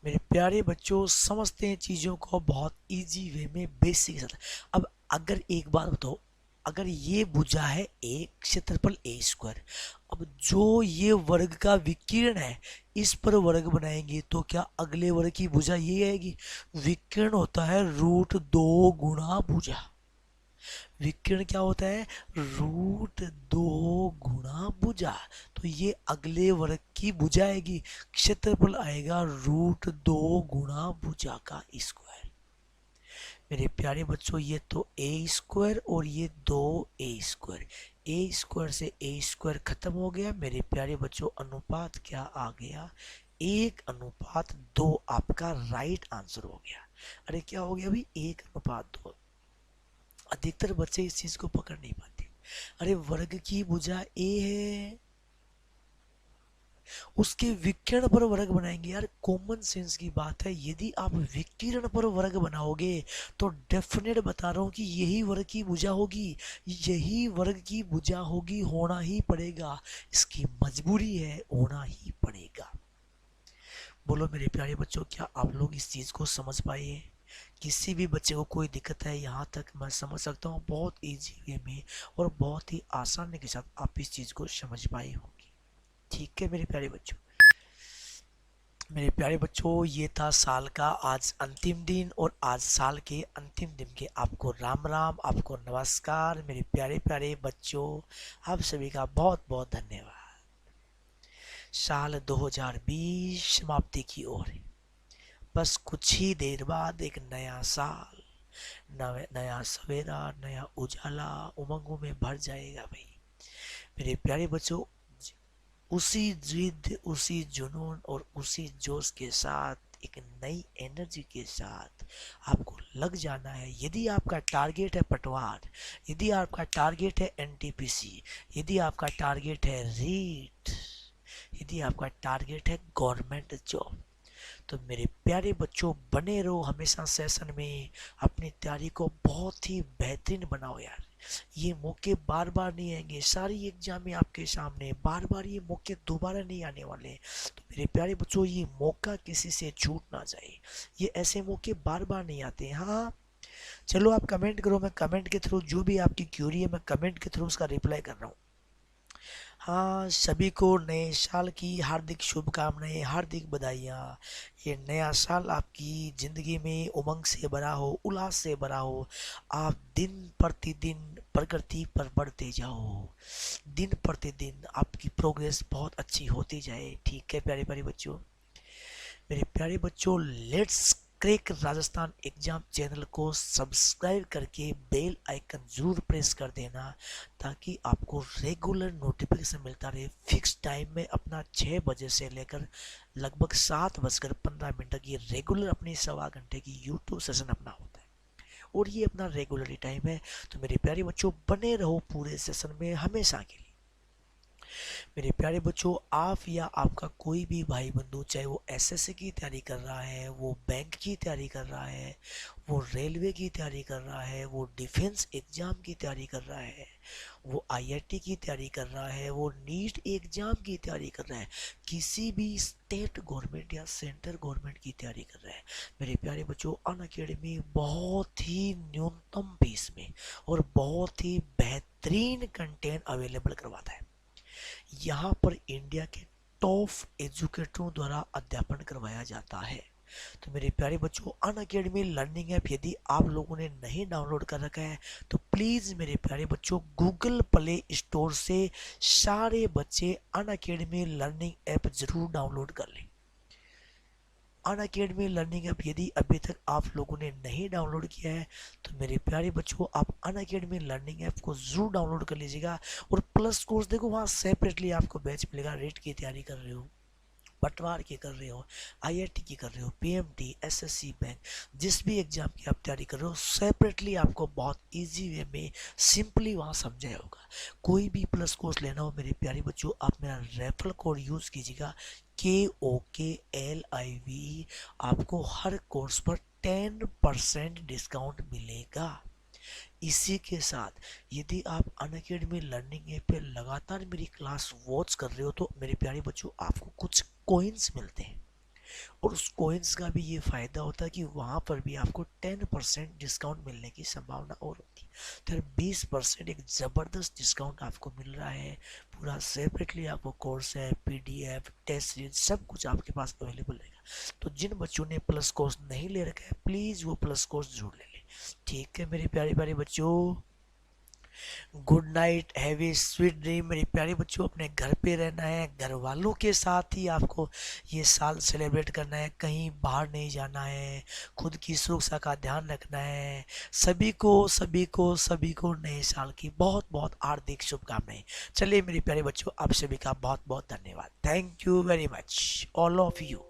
मेरे प्यारे बच्चों समझते हैं चीजों को बहुत इजी वे में, बेसिक के साथ। अब अगर एक बात बताओ, अगर ये भुजा है ए, क्षेत्रफल ए स्क्वायर, अब जो ये वर्ग का विकिरण है, इस पर वर्ग बनाएंगे तो क्या अगले वर्ग की भुजा ये आएगी? विकिरण होता है √2 × भुजा। विकिरण क्या होता है? √2 × भुजा। तो ये अगले वर्ग की भुजा आएगी, क्षेत्रफल आएगा √2 × भुजा का स्क्वायर। मेरे प्यारे बच्चों, ये तो ए स्क्वायर और ये 2a², ए स्क्वायर से ए स्क्वायर खत्म हो गया। मेरे प्यारे बच्चों अनुपात क्या आ गया? 1:2 आपका राइट आंसर हो गया। अरे क्या हो गया अभी? 1:2। अधिकतर बच्चे इस चीज को पकड़ नहीं पाते। अरे वर्ग की भुजा ए है, उसके विकर्ण पर वर्ग बनाएंगे। यार कॉमन सेंस की बात है, यदि आप विकर्ण पर वर्ग बनाओगे तो डेफिनेट बता रहा हूं कि यही वर्ग की भुजा होगी, यही वर्ग की भुजा होगी, होना ही पड़ेगा, इसकी मजबूरी है, होना ही पड़ेगा। बोलो मेरे प्यारे बच्चों, क्या आप लोग इस चीज को समझ पाए? किसी भी बच्चे को कोई दिक्कत है यहाँ तक मैं समझ सकता हूँ, बहुत इजी वे में और बहुत ही आसानी के साथ आप इस चीज को समझ पाए होंगे। ठीक है मेरे प्यारे बच्चों, मेरे प्यारे बच्चों, ये था साल का आज अंतिम दिन, और आज साल के अंतिम दिन के आपको राम राम, आपको नमस्कार मेरे प्यारे प्यारे बच्चों। आप सभी का बहुत बहुत धन्यवाद। साल 2020 समाप्ति की ओर, बस कुछ ही देर बाद एक नया साल, नया सवेरा, नया उजाला उमंगों में भर जाएगा भाई। मेरे प्यारे बच्चों, उसी जिद, उसी जुनून और उसी जोश के साथ, एक नई एनर्जी के साथ आपको लग जाना है। यदि आपका टारगेट है पटवार, यदि आपका टारगेट है एनटीपीसी, यदि आपका टारगेट है रीट, यदि आपका टारगेट है गवर्नमेंट जॉब, तो मेरे प्यारे बच्चों बने रहो हमेशा सेशन में, अपनी तैयारी को बहुत ही बेहतरीन बनाओ यार। ये मौके बार बार नहीं आएंगे, सारी एग्जाम में आपके सामने बार बार ये मौके दोबारा नहीं आने वाले। तो मेरे प्यारे बच्चों, ये मौका किसी से छूट ना जाए, ये ऐसे मौके बार बार नहीं आते। हाँ चलो आप कमेंट करो, मैं कमेंट के थ्रू जो भी आपकी क्यूरी है मैं कमेंट के थ्रू उसका रिप्लाई कर रहा हूँ। हाँ सभी को नए साल की हार्दिक शुभकामनाएं, हार्दिक बधाइयाँ। ये नया साल आपकी ज़िंदगी में उमंग से भरा हो, उल्लास से भरा हो, आप दिन प्रतिदिन प्रगति पर बढ़ते जाओ, दिन प्रतिदिन आपकी प्रोग्रेस बहुत अच्छी होती जाए। ठीक है प्यारे प्यारे बच्चों, मेरे प्यारे बच्चों, let's crack Rajasthan exam channel को सब्सक्राइब करके बेल आइकन जरूर प्रेस कर देना, ताकि आपको रेगुलर नोटिफिकेशन मिलता रहे फिक्स टाइम में। अपना 6 बजे से लेकर लगभग 7:15 तक ये रेगुलर अपनी 1.25 घंटे की यूट्यूब सेशन अपना होता है, और ये अपना रेगुलरली टाइम है। तो मेरे प्यारे बच्चों बने रहो पूरे सेशन में हमेशा के लिए। मेरे प्यारे बच्चों, आप या आपका कोई भी भाई बंधु, चाहे वो एसएससी की तैयारी कर रहा है, वो बैंक की तैयारी कर रहा है, वो रेलवे की तैयारी कर रहा है, वो डिफेंस एग्जाम की तैयारी कर रहा है, वो आईआईटी की तैयारी कर रहा है, वो नीट एग्जाम की तैयारी कर रहा है, किसी भी स्टेट गवर्नमेंट या सेंट्रल गवर्नमेंट की तैयारी कर रहा है, मेरे प्यारे बच्चों अनअकैडमी बहुत ही न्यूनतम फीस में और बहुत ही बेहतरीन कंटेंट अवेलेबल करवाता है। यहाँ पर इंडिया के टॉप एजुकेटरों द्वारा अध्यापन करवाया जाता है। तो मेरे प्यारे बच्चों, अनअकैडमी लर्निंग ऐप यदि आप लोगों ने नहीं डाउनलोड कर रखा है तो प्लीज मेरे प्यारे बच्चों गूगल प्ले स्टोर से सारे बच्चे अनअकैडमी लर्निंग ऐप जरूर डाउनलोड कर लें। अनअकैडमी लर्निंग ऐप यदि अभी तक आप लोगों ने नहीं डाउनलोड किया है तो मेरे प्यारे बच्चों आप अनअकैडमी लर्निंग ऐप को जरूर डाउनलोड कर लीजिएगा। और प्लस कोर्स देखो, वहाँ सेपरेटली आपको बैच मिलेगा। रेट की तैयारी कर रहे हो, पटवार की कर रहे हो, आईआईटी की कर रहे हो, पीएमटी, एसएससी, बैंक, जिस भी एग्जाम की आप तैयारी कर रहे हो, सेपरेटली आपको बहुत इजी वे में सिंपली वहाँ समझाया होगा। कोई भी प्लस कोर्स लेना हो मेरे प्यारे बच्चों, आप मेरा रेफरल कोड यूज़ कीजिएगा KOKLIV, आपको हर कोर्स पर 10% डिस्काउंट मिलेगा। इसी के साथ यदि आप अनअकैडमी लर्निंग ऐप पे लगातार मेरी क्लास वॉच कर रहे हो तो मेरे प्यारे बच्चों आपको कुछ कॉइन्स मिलते हैं, और उस कॉइन्स का भी ये फ़ायदा होता है कि वहाँ पर भी आपको 10% डिस्काउंट मिलने की संभावना और होती है। तो 20% एक ज़बरदस्त डिस्काउंट आपको मिल रहा है। पूरा सेपरेटली आपको कोर्स है, PDF, टेस्ट सीरीज सब कुछ आपके पास अवेलेबल रहेगा। तो जिन बच्चों ने प्लस कोर्स नहीं ले रखा है प्लीज़ वो प्लस कोर्स जरूर ले लें। ठीक है मेरे प्यारे प्यारे बच्चों, good night, have a sweet dream. मेरे प्यारे बच्चों अपने घर पे रहना है, घर वालों के साथ ही आपको ये साल सेलिब्रेट करना है, कहीं बाहर नहीं जाना है, खुद की सुरक्षा का ध्यान रखना है। सभी को सभी को सभी को नए साल की बहुत बहुत हार्दिक शुभकामनाएं। चलिए मेरे प्यारे बच्चों, आप सभी का बहुत बहुत धन्यवाद। Thank you very much all of you.